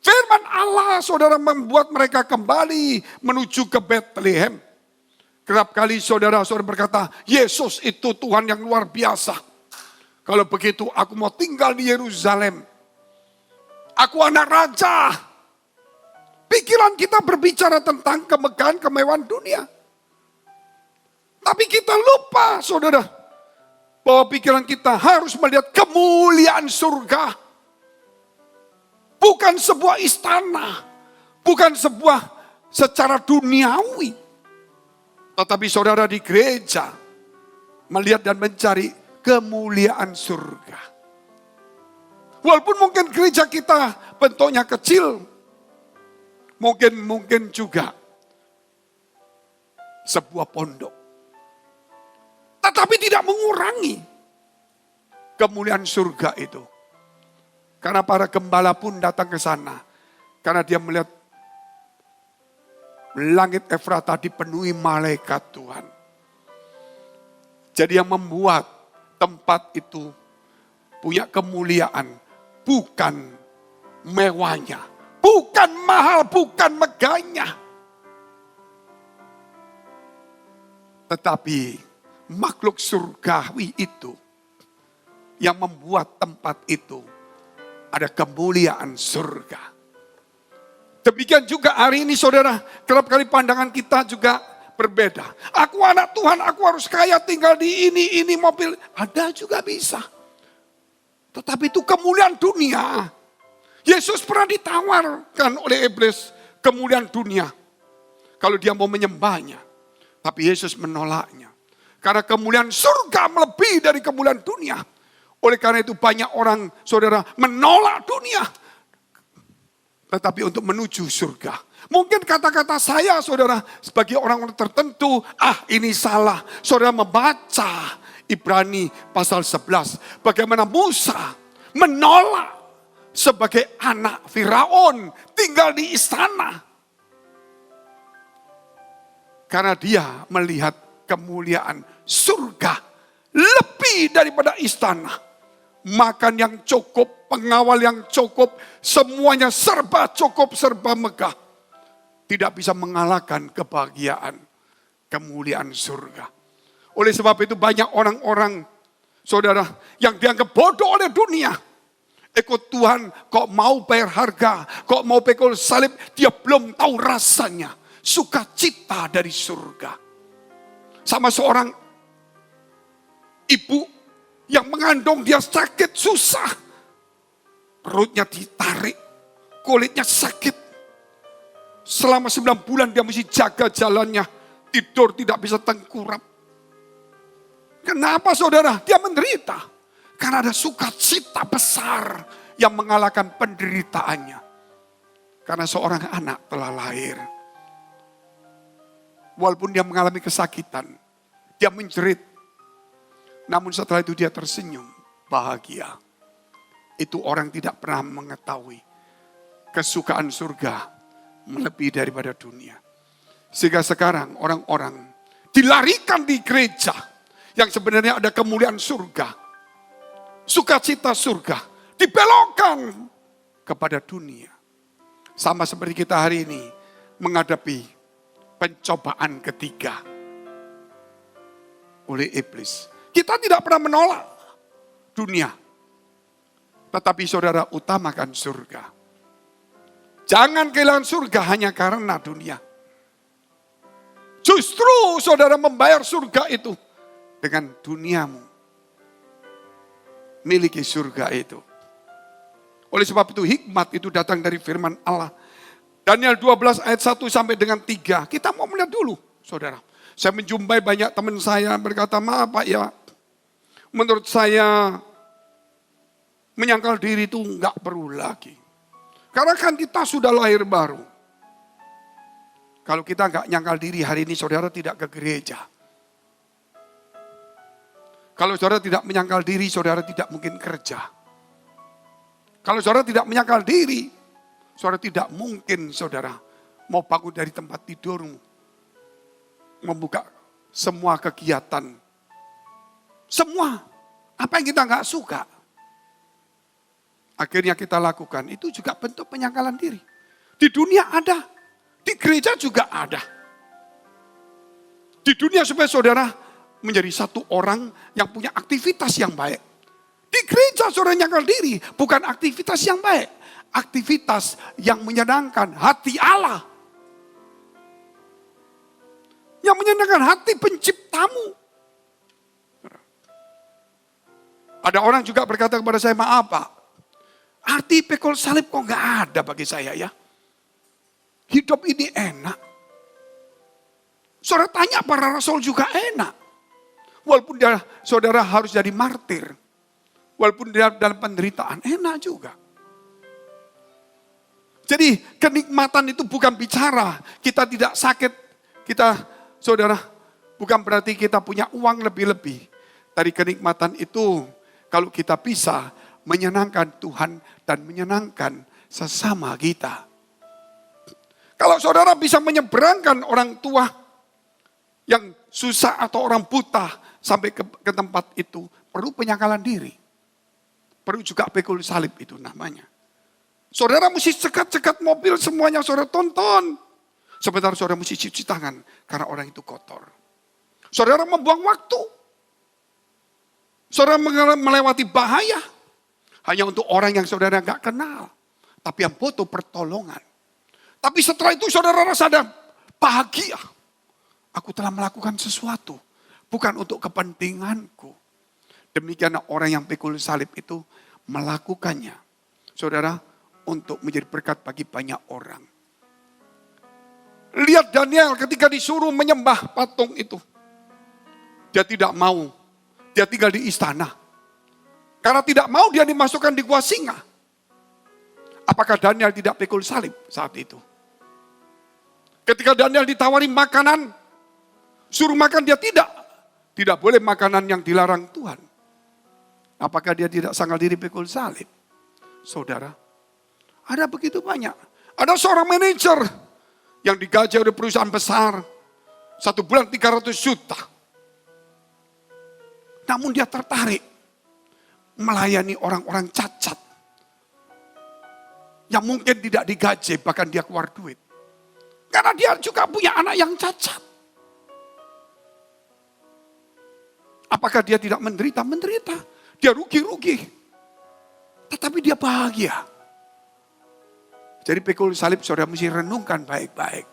Firman Allah, saudara, membuat mereka kembali menuju ke Bethlehem. Kerap kali saudara-saudara berkata, Yesus itu Tuhan yang luar biasa. Kalau begitu aku mau tinggal di Yerusalem. Aku anak raja. Pikiran kita berbicara tentang kemegahan, kemewahan dunia. Tapi kita lupa, saudara, bahwa pikiran kita harus melihat kemuliaan surga. Bukan sebuah istana, bukan sebuah secara duniawi. Tetapi saudara di gereja melihat dan mencari kemuliaan surga. Walaupun mungkin gereja kita bentuknya kecil, mungkin juga sebuah pondok. Tetapi tidak mengurangi kemuliaan surga itu. Karena para gembala pun datang ke sana. Karena dia melihat langit Efrata dipenuhi malaikat Tuhan. Jadi yang membuat tempat itu punya kemuliaan. Bukan mewahnya. Bukan mahal, bukan megahnya. Tetapi makhluk surgawi itu yang membuat tempat itu ada kemuliaan surga. Demikian juga hari ini saudara, kerap kali pandangan kita juga berbeda. Aku anak Tuhan, aku harus kaya, tinggal di ini mobil. Ada juga bisa. Tetapi itu kemuliaan dunia. Yesus pernah ditawarkan oleh iblis kemuliaan dunia. Kalau dia mau menyembahnya. Tapi Yesus menolaknya. Karena kemuliaan surga melebihi dari kemuliaan dunia. Oleh karena itu banyak orang, saudara, menolak dunia. Tetapi untuk menuju surga. Mungkin kata-kata saya, saudara, sebagai orang-orang tertentu, ini salah. Saudara membaca Ibrani pasal 11. Bagaimana Musa menolak sebagai anak Firaun tinggal di istana. Karena dia melihat kemuliaan surga lebih daripada istana. Makan yang cukup, pengawal yang cukup, semuanya serba cukup, serba megah. Tidak bisa mengalahkan kebahagiaan, kemuliaan surga. Oleh sebab itu banyak orang-orang, saudara, yang dianggap bodoh oleh dunia. Ikut Tuhan, kok mau bayar harga, kok mau pikul salib, dia belum tahu rasanya. Sukacita dari surga. Sama seorang ibu yang mengandung, dia sakit, susah. Perutnya ditarik, kulitnya sakit. Selama 9 bulan dia mesti jaga jalannya. Tidur tidak bisa tengkurap. Kenapa saudara? Dia menderita. Karena ada sukacita besar yang mengalahkan penderitaannya. Karena seorang anak telah lahir. Walaupun dia mengalami kesakitan, dia menjerit. Namun setelah itu dia tersenyum, bahagia. Itu orang tidak pernah mengetahui kesukaan surga melebihi daripada dunia. Sehingga sekarang orang-orang dilarikan di gereja yang sebenarnya ada kemuliaan surga. sukacita surga dibelokkan kepada dunia. Sama seperti kita hari ini menghadapi pencobaan ketiga oleh iblis. Kita tidak pernah menolak dunia. Tetapi saudara utamakan surga. Jangan kehilangan surga hanya karena dunia. Justru saudara membayar surga itu dengan duniamu. Miliki surga itu. Oleh sebab itu hikmat itu datang dari firman Allah. Daniel 12 ayat 1 sampai dengan 3. Kita mau melihat dulu saudara. Saya menjumpai banyak teman saya berkata, maaf Pak ya. Menurut saya menyangkal diri itu enggak perlu lagi. Karena kan kita sudah lahir baru. Kalau kita enggak nyangkal diri hari ini saudara tidak ke gereja. Kalau saudara tidak menyangkal diri saudara tidak mungkin kerja. Kalau saudara tidak menyangkal diri, saudara tidak mungkin saudara mau bangun dari tempat tidurmu. Membuka semua kegiatan. Semua. Apa yang kita nggak suka. Akhirnya kita lakukan. Itu juga bentuk penyangkalan diri. Di dunia ada. Di gereja juga ada. Di dunia supaya saudara menjadi satu orang yang punya aktivitas yang baik. Di gereja saudara nyangkal diri, bukan aktivitas yang baik. Aktivitas yang menyenangkan hati Allah. Yang menyenangkan hati penciptamu. Ada orang juga berkata kepada saya, maaf Pak, arti pikul salib kok gak ada bagi saya ya. Hidup ini enak. Saudara tanya para rasul juga enak. Walaupun saudara harus jadi martir. Walaupun dia dalam penderitaan, enak juga. Jadi kenikmatan itu bukan bicara kita tidak sakit. Kita, saudara, bukan berarti kita punya uang lebih-lebih. Dari kenikmatan itu, kalau kita bisa menyenangkan Tuhan dan menyenangkan sesama kita. Kalau saudara bisa menyeberangkan orang tua yang susah atau orang buta sampai ke tempat itu, perlu penyangkalan diri. Perlu juga pikul salib itu namanya. Saudara mesti cekat-cekat mobil semuanya saudara tonton. Sebentar saudara mesti cuci tangan karena orang itu kotor. Saudara membuang waktu. Saudara melewati bahaya. Hanya untuk orang yang saudara gak kenal. Tapi yang butuh pertolongan. Tapi setelah itu saudara rasa ada bahagia. Aku telah melakukan sesuatu. Bukan untuk kepentinganku. Demikian orang yang pikul salib itu melakukannya. Saudara, untuk menjadi berkat bagi banyak orang. Lihat Daniel ketika disuruh menyembah patung itu. Dia tidak mau. Dia tinggal di istana. Karena tidak mau dia dimasukkan di gua singa. Apakah Daniel tidak pikul salib saat itu? Ketika Daniel ditawari makanan, suruh makan dia tidak. Tidak boleh makanan yang dilarang Tuhan. Apakah dia tidak sangkal diri pikul salib? Saudara, ada begitu banyak. Ada seorang manajer yang digaji oleh perusahaan besar. 1 bulan 300 juta. Namun dia tertarik melayani orang-orang cacat. Yang mungkin tidak digaji, bahkan dia keluar duit. Karena dia juga punya anak yang cacat. Apakah dia tidak menderita? Menderita. Dia rugi-rugi. Tetapi dia bahagia. Jadi pikul salib saudara mesti renungkan baik-baik.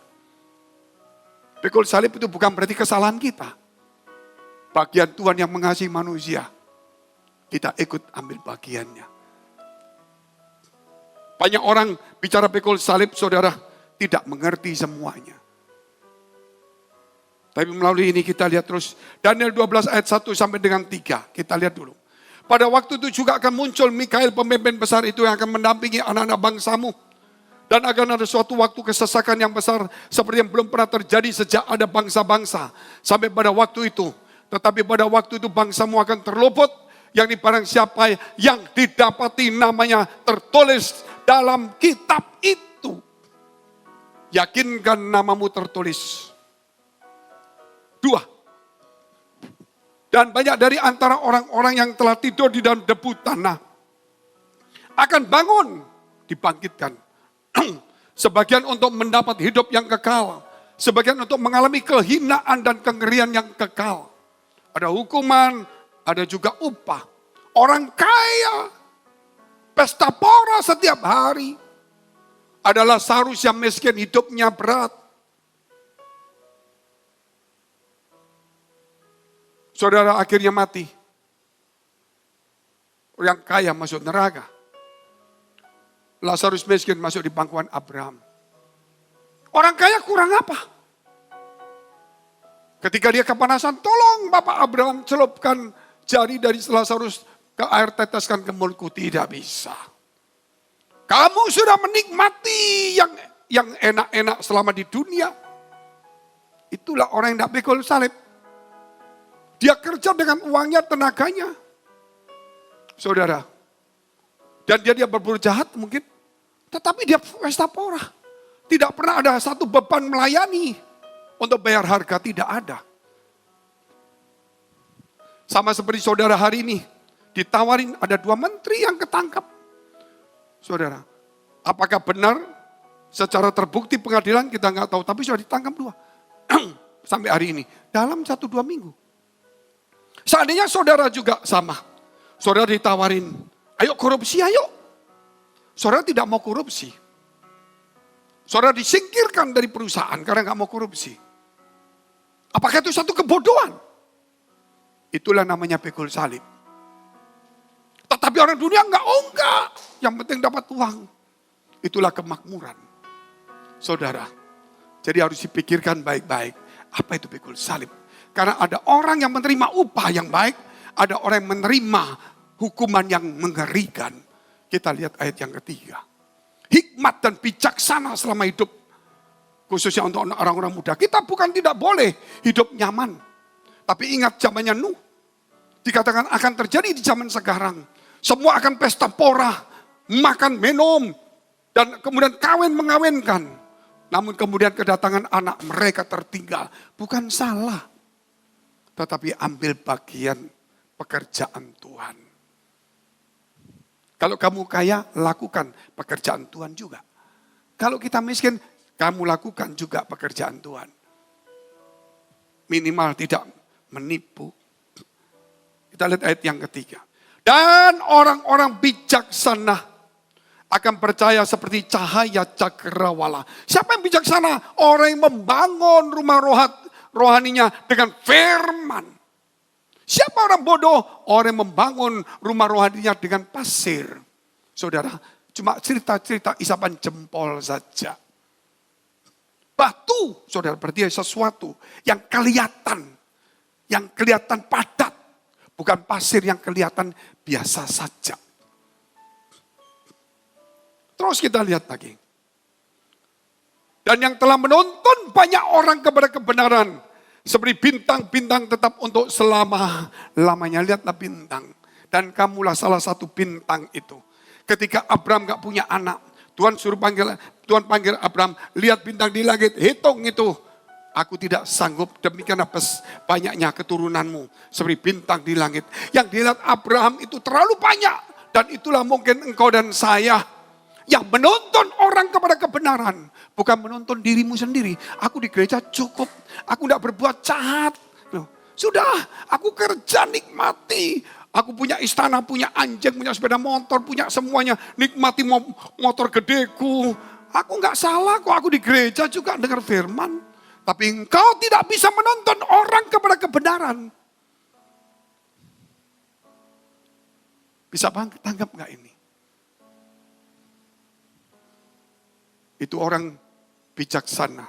Pikul salib itu bukan berarti kesalahan kita. Bagian Tuhan yang mengasihi manusia. Kita ikut ambil bagiannya. Banyak orang bicara pikul salib saudara tidak mengerti semuanya. Tapi melalui ini kita lihat terus. Daniel 12 ayat 1 sampai dengan 3. Kita lihat dulu. Pada waktu itu juga akan muncul Mikael pemimpin besar itu yang akan mendampingi anak-anak bangsamu. Dan akan ada suatu waktu kesesakan yang besar seperti yang belum pernah terjadi sejak ada bangsa-bangsa. Sampai pada waktu itu. Tetapi pada waktu itu bangsamu akan terluput. Yang barang siapa yang didapati namanya tertulis dalam kitab itu. Yakinkan namamu tertulis. 2. Dan banyak dari antara orang-orang yang telah tidur di dalam debu tanah akan bangun, dibangkitkan. Sebagian untuk mendapat hidup yang kekal. Sebagian untuk mengalami kehinaan dan kengerian yang kekal. Ada hukuman, ada juga upah. Orang kaya, pesta pora setiap hari. Ada Lazarus yang miskin, hidupnya berat. Saudara akhirnya mati. Orang kaya masuk neraka. Lazarus miskin masuk di pangkuan Abraham. Orang kaya kurang apa? Ketika dia kepanasan, tolong Bapak Abraham celupkan jari dari Lazarus ke air, teteskan ke mulutku. Tidak bisa. Kamu sudah menikmati yang enak-enak selama di dunia. Itulah orang yang tidak pikul salib. Dia kerja dengan uangnya, tenaganya. Saudara. Dan dia berburu jahat mungkin. Tetapi dia pesta pora. Tidak pernah ada satu beban melayani. Untuk bayar harga, tidak ada. Sama seperti saudara hari ini. Ditawarin ada 2 menteri yang ketangkap. Saudara. Apakah benar secara terbukti pengadilan kita nggak tahu. Tapi sudah ditangkap 2. Sampai hari ini. Dalam 1-2 minggu. Seandainya saudara juga sama. Saudara ditawarin, ayo korupsi, ayo. Saudara tidak mau korupsi. Saudara disingkirkan dari perusahaan karena nggak mau korupsi. Apakah itu satu kebodohan? Itulah namanya pikul salib. Tetapi orang dunia enggak. Yang penting dapat uang. Itulah kemakmuran. Saudara, jadi harus dipikirkan baik-baik. Apa itu pikul salib? Karena ada orang yang menerima upah yang baik. Ada orang yang menerima hukuman yang mengerikan. Kita lihat ayat yang ketiga. Hikmat dan bijaksana selama hidup. Khususnya untuk orang-orang muda. Kita bukan tidak boleh hidup nyaman. Tapi ingat zamannya Nuh. Dikatakan akan terjadi di zaman sekarang. Semua akan pesta pora. Makan, minum. Dan kemudian kawin mengawinkan. Namun kemudian kedatangan anak mereka tertinggal. Bukan salah. Tetapi ambil bagian pekerjaan Tuhan. Kalau kamu kaya, lakukan pekerjaan Tuhan juga. Kalau kita miskin, kamu lakukan juga pekerjaan Tuhan. Minimal tidak menipu. Kita lihat ayat yang ketiga. Dan orang-orang bijaksana akan percaya seperti cahaya cakrawala. Siapa yang bijaksana? Orang yang membangun rumah rohaninya dengan firman. Siapa orang bodoh? Orang yang membangun rumah rohaninya dengan pasir. Saudara, cuma cerita-cerita isapan jempol saja. Batu, saudara, berarti sesuatu yang kelihatan. Yang kelihatan padat. Bukan pasir yang kelihatan biasa saja. Terus kita lihat lagi. Dan yang telah menuntun banyak orang kepada kebenaran. Seperti bintang-bintang tetap untuk selama-lamanya. Lihatlah bintang. Dan kamulah salah satu bintang itu. Ketika Abraham gak punya anak. Tuhan panggil Abraham. Lihat bintang di langit. Hitung itu. Aku tidak sanggup. Demikian banyaknya keturunanmu. Seperti bintang di langit. Yang dilihat Abraham itu terlalu banyak. Dan itulah mungkin engkau dan saya. Yang menuntun orang kepada kebenaran. Bukan menuntun dirimu sendiri. Aku di gereja cukup. Aku tidak berbuat jahat. Sudah, aku kerja nikmati. Aku punya istana, punya anjing, punya sepeda motor, punya semuanya. Nikmati motor gedeku. Aku nggak salah kok, aku di gereja juga dengar firman. Tapi engkau tidak bisa menuntun orang kepada kebenaran. Bisa tanggap nggak ini? Itu orang bijaksana.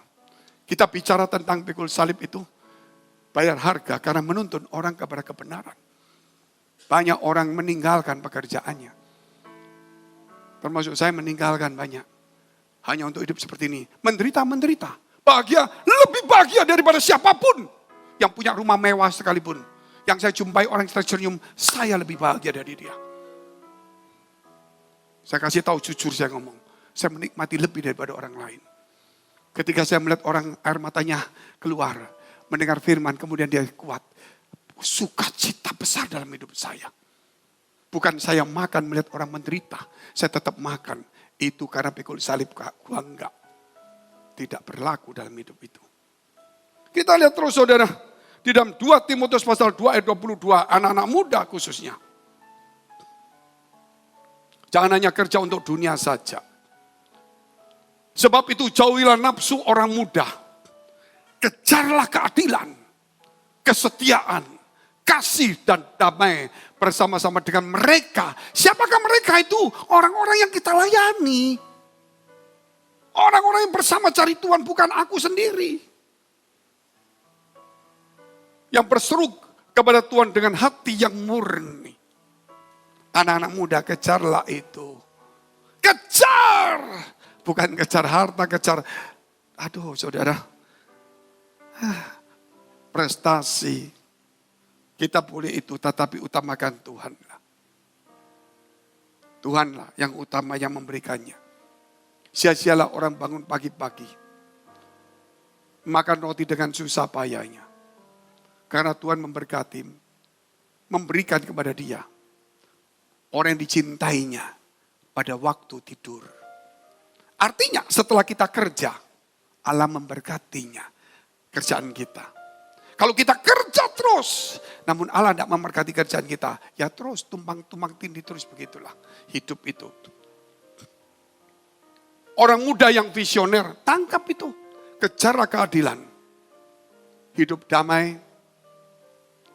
Kita bicara tentang pikul salib itu. Bayar harga karena menuntun orang kepada kebenaran. Banyak orang meninggalkan pekerjaannya. Termasuk saya meninggalkan banyak. Hanya untuk hidup seperti ini. Menderita. Bahagia, lebih bahagia daripada siapapun. Yang punya rumah mewah sekalipun. Yang saya jumpai orang yang tersenyum, saya lebih bahagia dari dia. Saya kasih tahu jujur saya ngomong. Saya menikmati lebih daripada orang lain. Ketika saya melihat orang air matanya keluar. Mendengar firman kemudian dia kuat. sukacita besar dalam hidup saya. Bukan saya makan melihat orang menderita, saya tetap makan. Itu karena pikul salib gua enggak. Tidak berlaku dalam hidup itu. Kita lihat terus saudara, di dalam 2 Timotius pasal 2 ayat 22, anak-anak muda khususnya. Jangan hanya kerja untuk dunia saja. Sebab itu jauhilah nafsu orang muda. Kejarlah keadilan, kesetiaan, kasih dan damai bersama-sama dengan mereka. Siapakah mereka itu? Orang-orang yang kita layani. Orang-orang yang bersama cari Tuhan, bukan aku sendiri. Yang berseru kepada Tuhan dengan hati yang murni. Anak-anak muda, kejarlah itu. Kejar! Bukan kejar harta, kejar. Aduh saudara. Prestasi. Kita boleh itu, tetapi utamakan Tuhan. Tuhanlah yang utama yang memberikannya. Sia-sialah orang bangun pagi-pagi. Makan roti dengan susah payahnya. Karena Tuhan memberkati, memberikan kepada dia. Orang yang dicintainya pada waktu tidur. Artinya setelah kita kerja, Allah memberkatinya kerjaan kita. Kalau kita kerja terus, namun Allah tidak memberkati kerjaan kita, ya terus tumpang tindih terus begitulah hidup itu. Orang muda yang visioner, tangkap itu. Kejarlah keadilan. Hidup damai,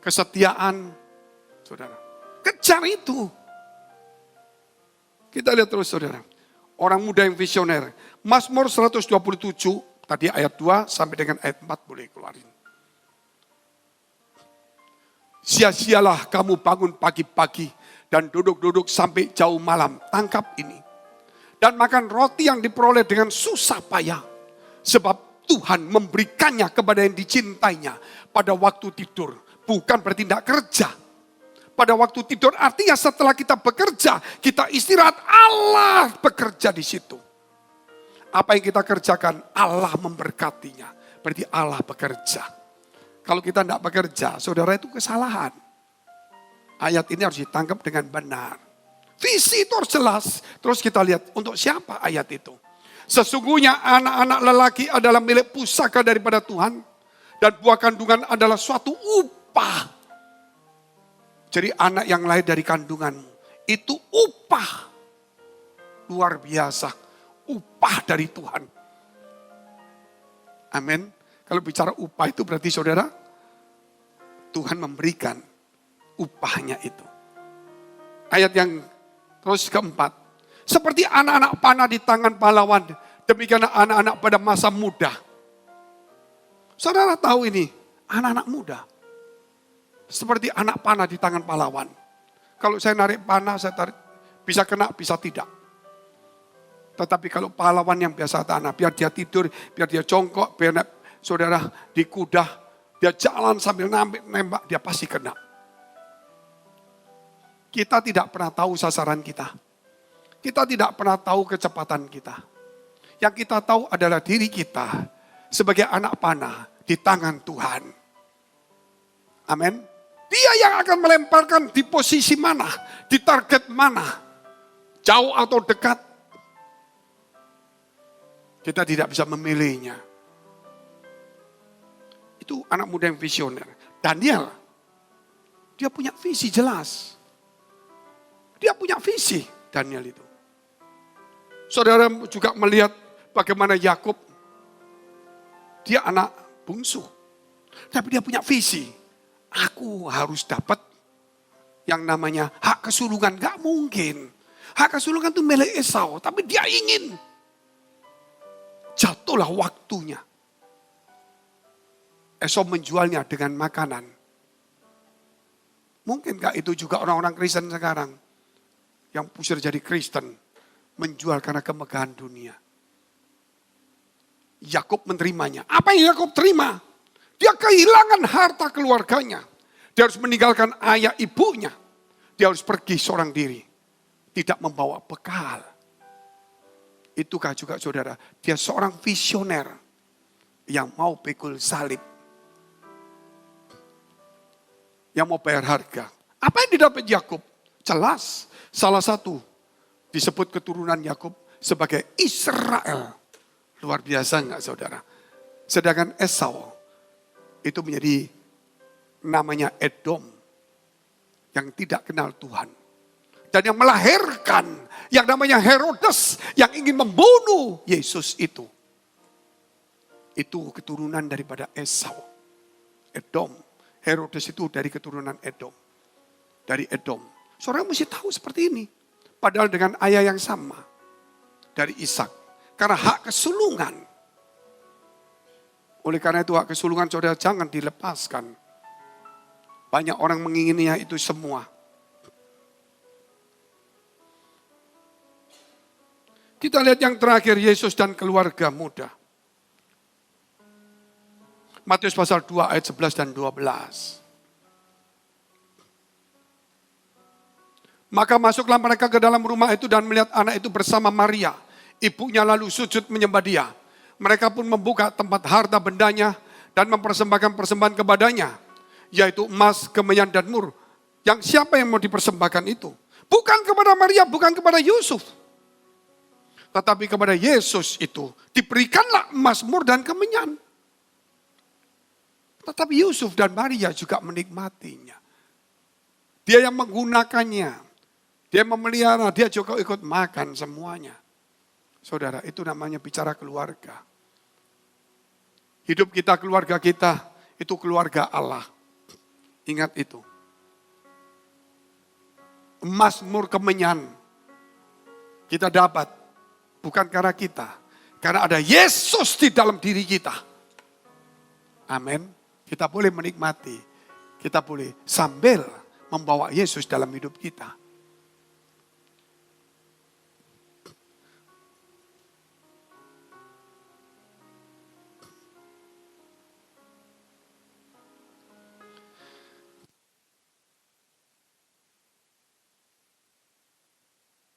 kesetiaan, saudara. Kejar itu. Kita lihat terus saudara. Orang muda yang visioner. Mazmur 127, tadi ayat 2 sampai dengan ayat 4 boleh keluarin. Sia-sialah kamu bangun pagi-pagi dan duduk-duduk sampai jauh malam. Tangkap ini. Dan makan roti yang diperoleh dengan susah payah. Sebab Tuhan memberikannya kepada yang dicintainya pada waktu tidur. Bukan berarti tidak kerja. Pada waktu tidur artinya setelah kita bekerja, kita istirahat, Allah bekerja di situ. Apa yang kita kerjakan, Allah memberkatinya. Berarti Allah bekerja. Kalau kita tidak bekerja, saudara itu kesalahan. Ayat ini harus ditangkap dengan benar. Visi itu harus jelas. Terus kita lihat untuk siapa ayat itu. Sesungguhnya anak-anak lelaki adalah milik pusaka daripada Tuhan. Dan buah kandungan adalah suatu upah. Jadi anak yang lahir dari kandunganmu. Itu upah. Luar biasa. Upah dari Tuhan. Amin. Kalau bicara upah itu berarti saudara. Tuhan memberikan upahnya itu. Ayat yang terus keempat. Seperti anak-anak panah di tangan pahlawan. Demikian anak-anak pada masa muda. Saudara tahu ini. Anak-anak muda. Seperti anak panah di tangan pahlawan. Kalau saya narik panah, saya tarik. Bisa kena, bisa tidak. Tetapi kalau pahlawan yang biasa tanah. Biar dia tidur, biar dia jongkok. Biar saudara di kuda. Dia jalan sambil nembak, dia pasti kena. Kita tidak pernah tahu sasaran kita. Kita tidak pernah tahu kecepatan kita. Yang kita tahu adalah diri kita sebagai anak panah di tangan Tuhan. Amin. Dia yang akan melemparkan di posisi mana, di target mana, jauh atau dekat. Kita tidak bisa memilihnya. Itu anak muda yang visioner. Daniel, dia punya visi jelas. Dia punya visi, Daniel itu. Saudara juga melihat bagaimana Yakub, dia anak bungsu. Tapi dia punya visi. Aku harus dapat yang namanya hak kesulungan. Gak mungkin. Hak kesulungan itu milik Esau. Tapi dia ingin. Jatuhlah waktunya. Esau menjualnya dengan makanan. Mungkinkah itu juga orang-orang Kristen sekarang. Yang pusir jadi Kristen. Menjual karena kemegahan dunia. Yakub menerimanya. Apa yang Yakub terima? Dia kehilangan harta keluarganya. Dia harus meninggalkan ayah ibunya. Dia harus pergi seorang diri. Tidak membawa bekal. Itukah juga saudara. Dia seorang visioner. Yang mau pikul salib. yang mau bayar harga. Apa yang didapat Yakub? Jelas, salah satu disebut keturunan Yakub sebagai Israel. Luar biasa enggak saudara? Sedangkan Esau itu menjadi namanya Edom yang tidak kenal Tuhan. Dan yang melahirkan yang namanya Herodes yang ingin membunuh Yesus itu. Itu keturunan daripada Esau. Edom. Herodes itu dari keturunan Edom. Dari Edom. Saudara mesti tahu seperti ini. Padahal dengan ayah yang sama. Dari Ishak. Karena hak kesulungan. Oleh karena itu hak kesulungan saudara jangan dilepaskan. Banyak orang mengingininya itu semua. Kita lihat yang terakhir, Yesus dan keluarga muda. Matius pasal 2 ayat 11 dan 12. Maka masuklah mereka ke dalam rumah itu dan melihat anak itu bersama Maria. Ibunya lalu sujud menyembah dia. Mereka pun membuka tempat harta bendanya dan mempersembahkan persembahan kepadanya. Yaitu emas, kemenyan dan mur. Yang siapa yang mau dipersembahkan itu? Bukan kepada Maria, bukan kepada Yusuf. Tetapi kepada Yesus itu diberikanlah emas, mur dan kemenyan. Tetapi Yusuf dan Maria juga menikmatinya. Dia yang menggunakannya. Dia memelihara, dia juga ikut makan semuanya. Saudara, itu namanya bicara keluarga. Hidup kita, keluarga kita, itu keluarga Allah. Ingat itu. Emas, mur, kemenyan. Kita dapat. Bukan karena kita. Karena ada Yesus di dalam diri kita. Amin. Kita boleh menikmati. Kita boleh sambil membawa Yesus dalam hidup kita.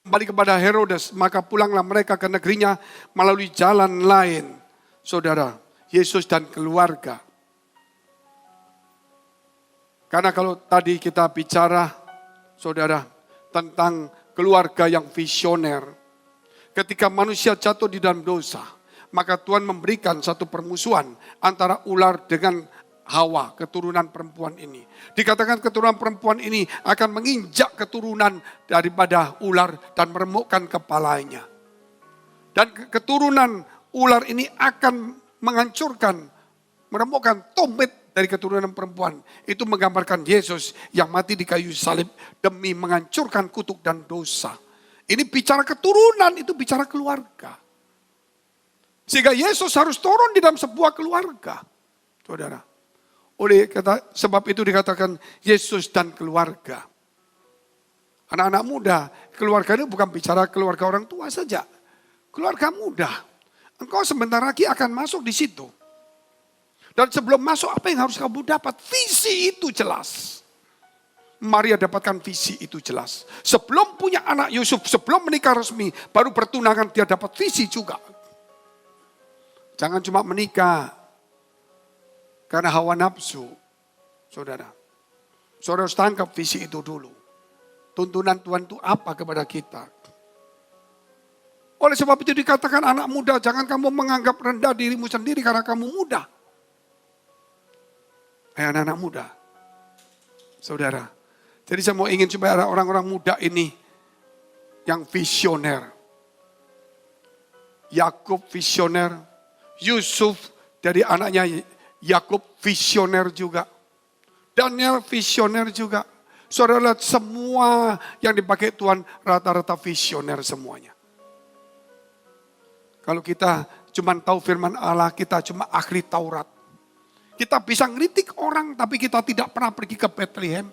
Kembali kepada Herodes, maka pulanglah mereka ke negerinya melalui jalan lain. Saudara, Yesus dan keluarga. Karena kalau tadi kita bicara, saudara, tentang keluarga yang visioner. Ketika manusia jatuh di dalam dosa, maka Tuhan memberikan satu permusuhan antara ular dengan Hawa, keturunan perempuan ini. Dikatakan keturunan perempuan ini akan menginjak keturunan daripada ular dan meremukkan kepalanya. Dan keturunan ular ini akan menghancurkan, meremukkan tumit dari keturunan perempuan. Itu menggambarkan Yesus yang mati di kayu salib demi menghancurkan kutuk dan dosa. Ini bicara keturunan, itu bicara keluarga. Sehingga Yesus harus turun di dalam sebuah keluarga. Saudara. Sebab itu dikatakan Yesus dan keluarga. Anak-anak muda, keluarga ini bukan bicara keluarga orang tua saja. Keluarga muda. Engkau sebentar lagi akan masuk di situ. Dan sebelum masuk apa yang harus kamu dapat? Visi itu jelas. Maria dapatkan visi itu jelas. Sebelum punya anak Yusuf, sebelum menikah resmi, baru bertunangan dia dapat visi juga. Jangan cuma menikah karena hawa nafsu, saudara. Saudara harus tangkap visi itu dulu. Tuntunan Tuhan itu apa kepada kita? Oleh sebab itu dikatakan anak muda, jangan kamu menganggap rendah dirimu sendiri karena kamu muda. Anak-anak muda, saudara. Jadi saya mau ingin supaya orang-orang muda ini yang visioner. Yakub visioner, Yusuf dari anaknya Yakub visioner juga. Daniel visioner juga. Saudara lihat semua yang dipakai Tuhan rata-rata visioner semuanya. Kalau kita cuma tahu firman Allah, kita cuma ahli Taurat. Kita bisa ngeritik orang tapi kita tidak pernah pergi ke Bethlehem.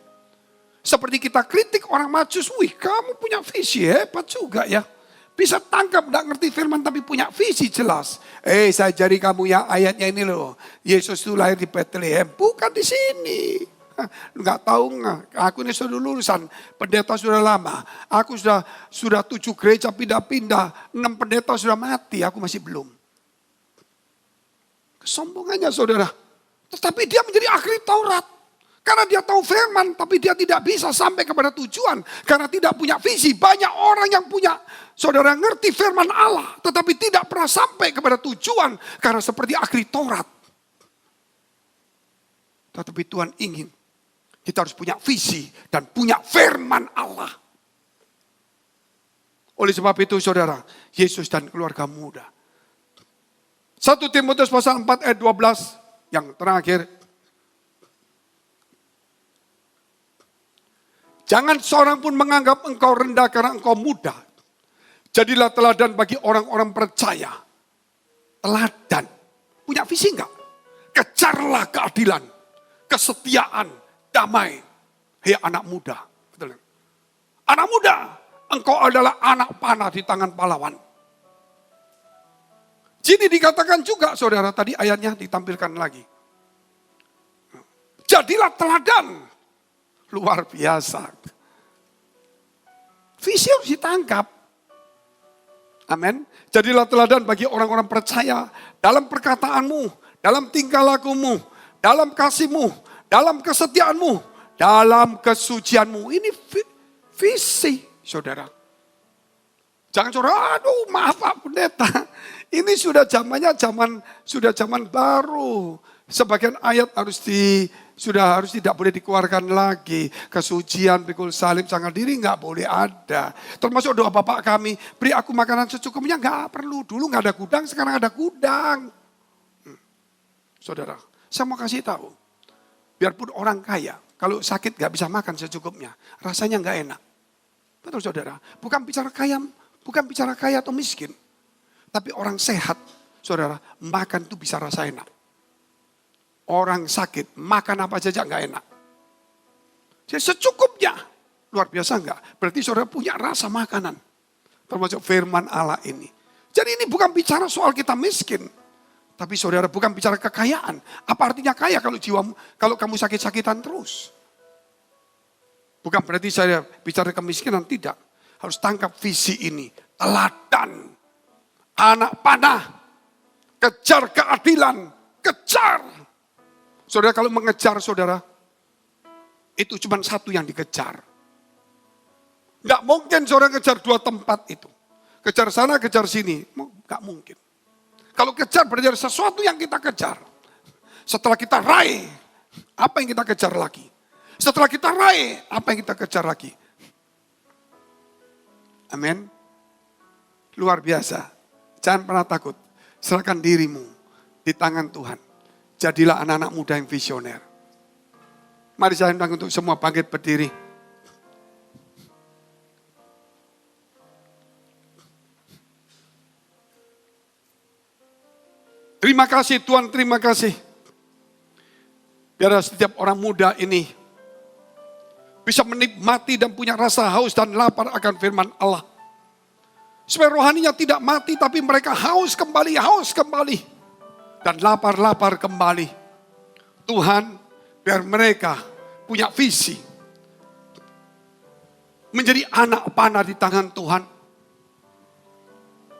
Seperti kita kritik orang Majus, wih kamu punya visi hebat juga ya. Bisa tangkap, tidak ngerti firman tapi punya visi jelas. Saya jari kamu ya ayatnya ini loh. Yesus itu lahir di Bethlehem, bukan di sini. Enggak tahu nggak? Aku ini sudah lulusan pendeta sudah lama. Aku sudah 7 gereja pindah-pindah, 6 pendeta sudah mati, aku masih belum. Kesombongannya saudara. Tetapi dia menjadi ahli Taurat. Karena dia tahu firman, tapi dia tidak bisa sampai kepada tujuan. Karena tidak punya visi. Banyak orang yang punya, saudara ngerti firman Allah, tetapi tidak pernah sampai kepada tujuan. Karena seperti ahli Taurat. Tetapi Tuhan ingin kita harus punya visi dan punya firman Allah. Oleh sebab itu saudara, Yesus dan keluarga muda. 1 Timotius pasal 4 ayat 12 yang terakhir. Jangan seorang pun menganggap engkau rendah karena engkau muda. Jadilah teladan bagi orang-orang percaya. Teladan. Punya visi enggak? Kejarlah keadilan, kesetiaan, damai. Hei anak muda. Betul. Anak muda, engkau adalah anak panah di tangan pahlawan. Jadi dikatakan juga saudara, tadi ayatnya ditampilkan lagi. Jadilah teladan. Luar biasa. Visi harus ditangkap. Amin. Jadilah teladan bagi orang-orang percaya dalam perkataanmu, dalam tingkah lakumu, dalam kasihmu, dalam kesetiaanmu, dalam kesucianmu. Ini visi, saudara. Jangan saudara, aduh maaf Pak Pendeta. Ini sudah zaman baru. Sebagian ayat harus tidak boleh dikeluarkan lagi. Kesucian, pikul salib, sangat diri nggak boleh ada. Termasuk doa Bapak kami, beri aku makanan secukupnya, nggak perlu. Dulu nggak ada gudang, sekarang ada gudang. Saudara, saya mau kasih tahu. Biarpun orang kaya, kalau sakit nggak bisa makan secukupnya, rasanya nggak enak. Betul saudara, bukan bicara kaya atau miskin. Tapi orang sehat, saudara, makan itu bisa rasa enak. Orang sakit, makan apa saja nggak enak. Jadi secukupnya, luar biasa enggak? Berarti saudara punya rasa makanan. Termasuk firman Allah ini. Jadi ini bukan bicara soal kita miskin. Tapi saudara bukan bicara kekayaan. Apa artinya kaya kalau kamu sakit-sakitan terus? Bukan berarti saya bicara kemiskinan, tidak. Harus tangkap visi ini. Teladan. Anak panah. Kejar keadilan. Kejar. Saudara kalau mengejar saudara, itu cuma satu yang dikejar. Nggak mungkin saudara kejar dua tempat itu. Kejar sana, kejar sini. Nggak mungkin. Kalau kejar berarti ada sesuatu yang kita kejar. Setelah kita raih, apa yang kita kejar lagi? Setelah kita raih, apa yang kita kejar lagi? Amin. Luar biasa. Jangan pernah takut. Serahkan dirimu di tangan Tuhan. Jadilah anak-anak muda yang visioner. Mari saya undang untuk semua bangkit berdiri. Terima kasih Tuhan, terima kasih. Biar setiap orang muda ini bisa menikmati dan punya rasa haus dan lapar akan firman Allah. Supaya rohaninya tidak mati tapi mereka haus kembali. Dan lapar-lapar kembali. Tuhan, biar mereka punya visi. Menjadi anak panah di tangan Tuhan.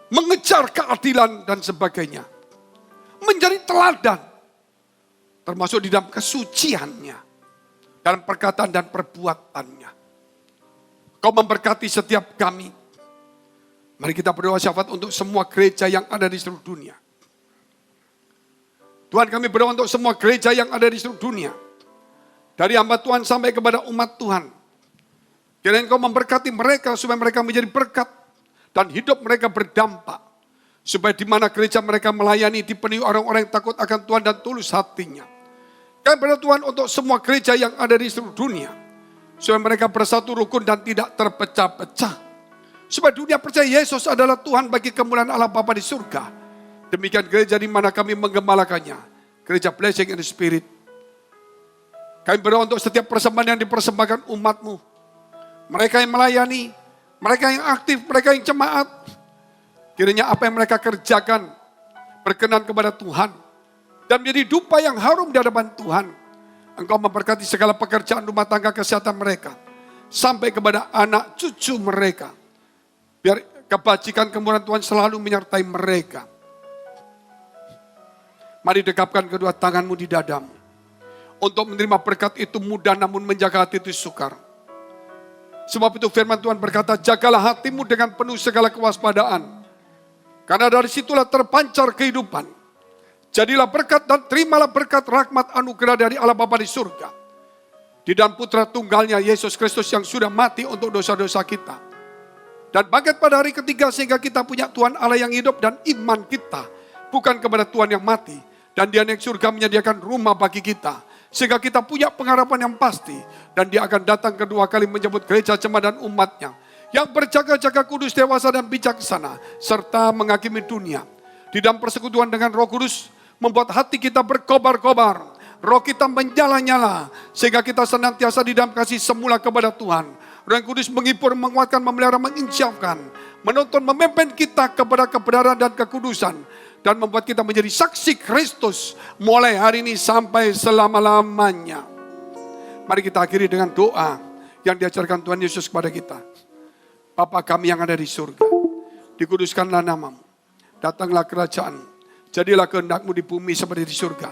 Mengejar keadilan dan sebagainya. Menjadi teladan. Termasuk di dalam kesuciannya. Dalam perkataan dan perbuatannya. Kau memberkati setiap kami. Mari kita berdoa syafaat untuk semua gereja yang ada di seluruh dunia. Tuhan, kami berdoa untuk semua gereja yang ada di seluruh dunia. Dari hamba Tuhan sampai kepada umat Tuhan. Kiranya Engkau memberkati mereka supaya mereka menjadi berkat. Dan hidup mereka berdampak. Supaya di mana gereja mereka melayani dipenuhi orang-orang yang takut akan Tuhan dan tulus hatinya. Kami berdoa Tuhan untuk semua gereja yang ada di seluruh dunia. Supaya mereka bersatu rukun dan tidak terpecah-pecah. Supaya dunia percaya Yesus adalah Tuhan bagi kemuliaan Allah Bapa di surga. Demikian gereja di mana kami menggembalakannya. Gereja Blessing in the Spirit. Kami berdoa untuk setiap persembahan yang dipersembahkan umat-Mu. Mereka yang melayani, mereka yang aktif, mereka yang jemaat. Kiranya apa yang mereka kerjakan berkenan kepada Tuhan. Dan menjadi dupa yang harum di hadapan Tuhan. Engkau memberkati segala pekerjaan rumah tangga kesehatan mereka. Sampai kepada anak cucu mereka. Biar kebajikan kemurahan Tuhan selalu menyertai mereka. Mari dekapkan kedua tanganmu di dadamu. Untuk menerima berkat itu mudah, namun menjaga hati itu sukar. Sebab itu firman Tuhan berkata, jagalah hatimu dengan penuh segala kewaspadaan. Karena dari situlah terpancar kehidupan. Jadilah berkat dan terimalah berkat rahmat anugerah dari Allah Bapa di surga. Di dalam putra tunggalnya Yesus Kristus yang sudah mati untuk dosa-dosa kita. Dan bangkit pada hari ketiga sehingga kita punya Tuhan Allah yang hidup dan iman kita bukan kepada Tuhan yang mati. Dan Dia naik surga menyediakan rumah bagi kita. Sehingga kita punya pengharapan yang pasti. Dan Dia akan datang kedua kali menjemput gereja jemaat dan umatnya. Yang berjaga-jaga kudus, dewasa dan bijaksana. Serta menghakimi dunia. Di dalam persekutuan dengan Roh Kudus. Membuat hati kita berkobar-kobar. Roh kita menyala-nyala. Sehingga kita senantiasa di dalam kasih semula kepada Tuhan. Roh yang kudus menghibur, menguatkan, memelihara, menginsyafkan. Menuntun, memimpin kita kepada kebenaran dan kekudusan. Dan membuat kita menjadi saksi Kristus. Mulai hari ini sampai selama-lamanya. Mari kita akhiri dengan doa. Yang diajarkan Tuhan Yesus kepada kita. Bapa kami yang ada di surga. Dikuduskanlah namamu. Datanglah kerajaan. Jadilah kehendak-Mu di bumi seperti di surga.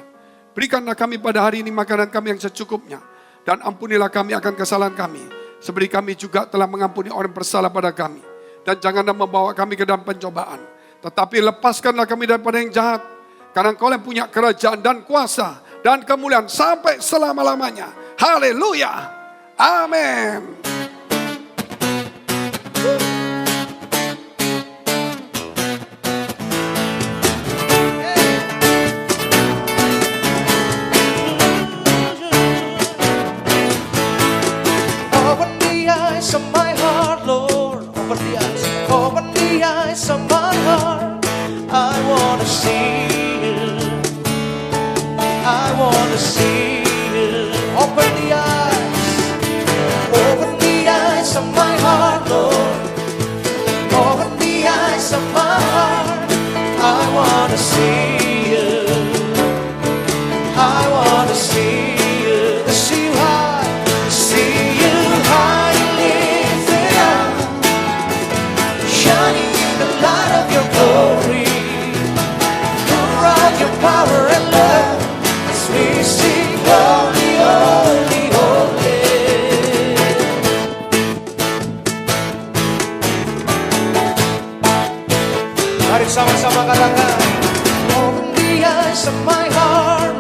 Berikanlah kami pada hari ini makanan kami yang secukupnya. Dan ampunilah kami akan kesalahan kami. Seperti kami juga telah mengampuni orang bersalah pada kami. Dan janganlah membawa kami ke dalam pencobaan. Tetapi lepaskanlah kami daripada yang jahat. Karena Engkau yang punya kerajaan dan kuasa. Dan kemuliaan sampai selama-lamanya. Haleluya. Amin. Open the eyes of my heart, Lord. Open the eyes. Open the eyes of my heart. I want to see You. I want to see You. Open the eyes. Open the eyes of my heart, Lord. Open the eyes of my heart. I want to see You. I want to see You. See You high. See You high and lifted up, shining in the light of Your glory. Pour out Your power and love as we sing holy, holy, holy. Mari sama-sama katakan, open the eyes of my heart,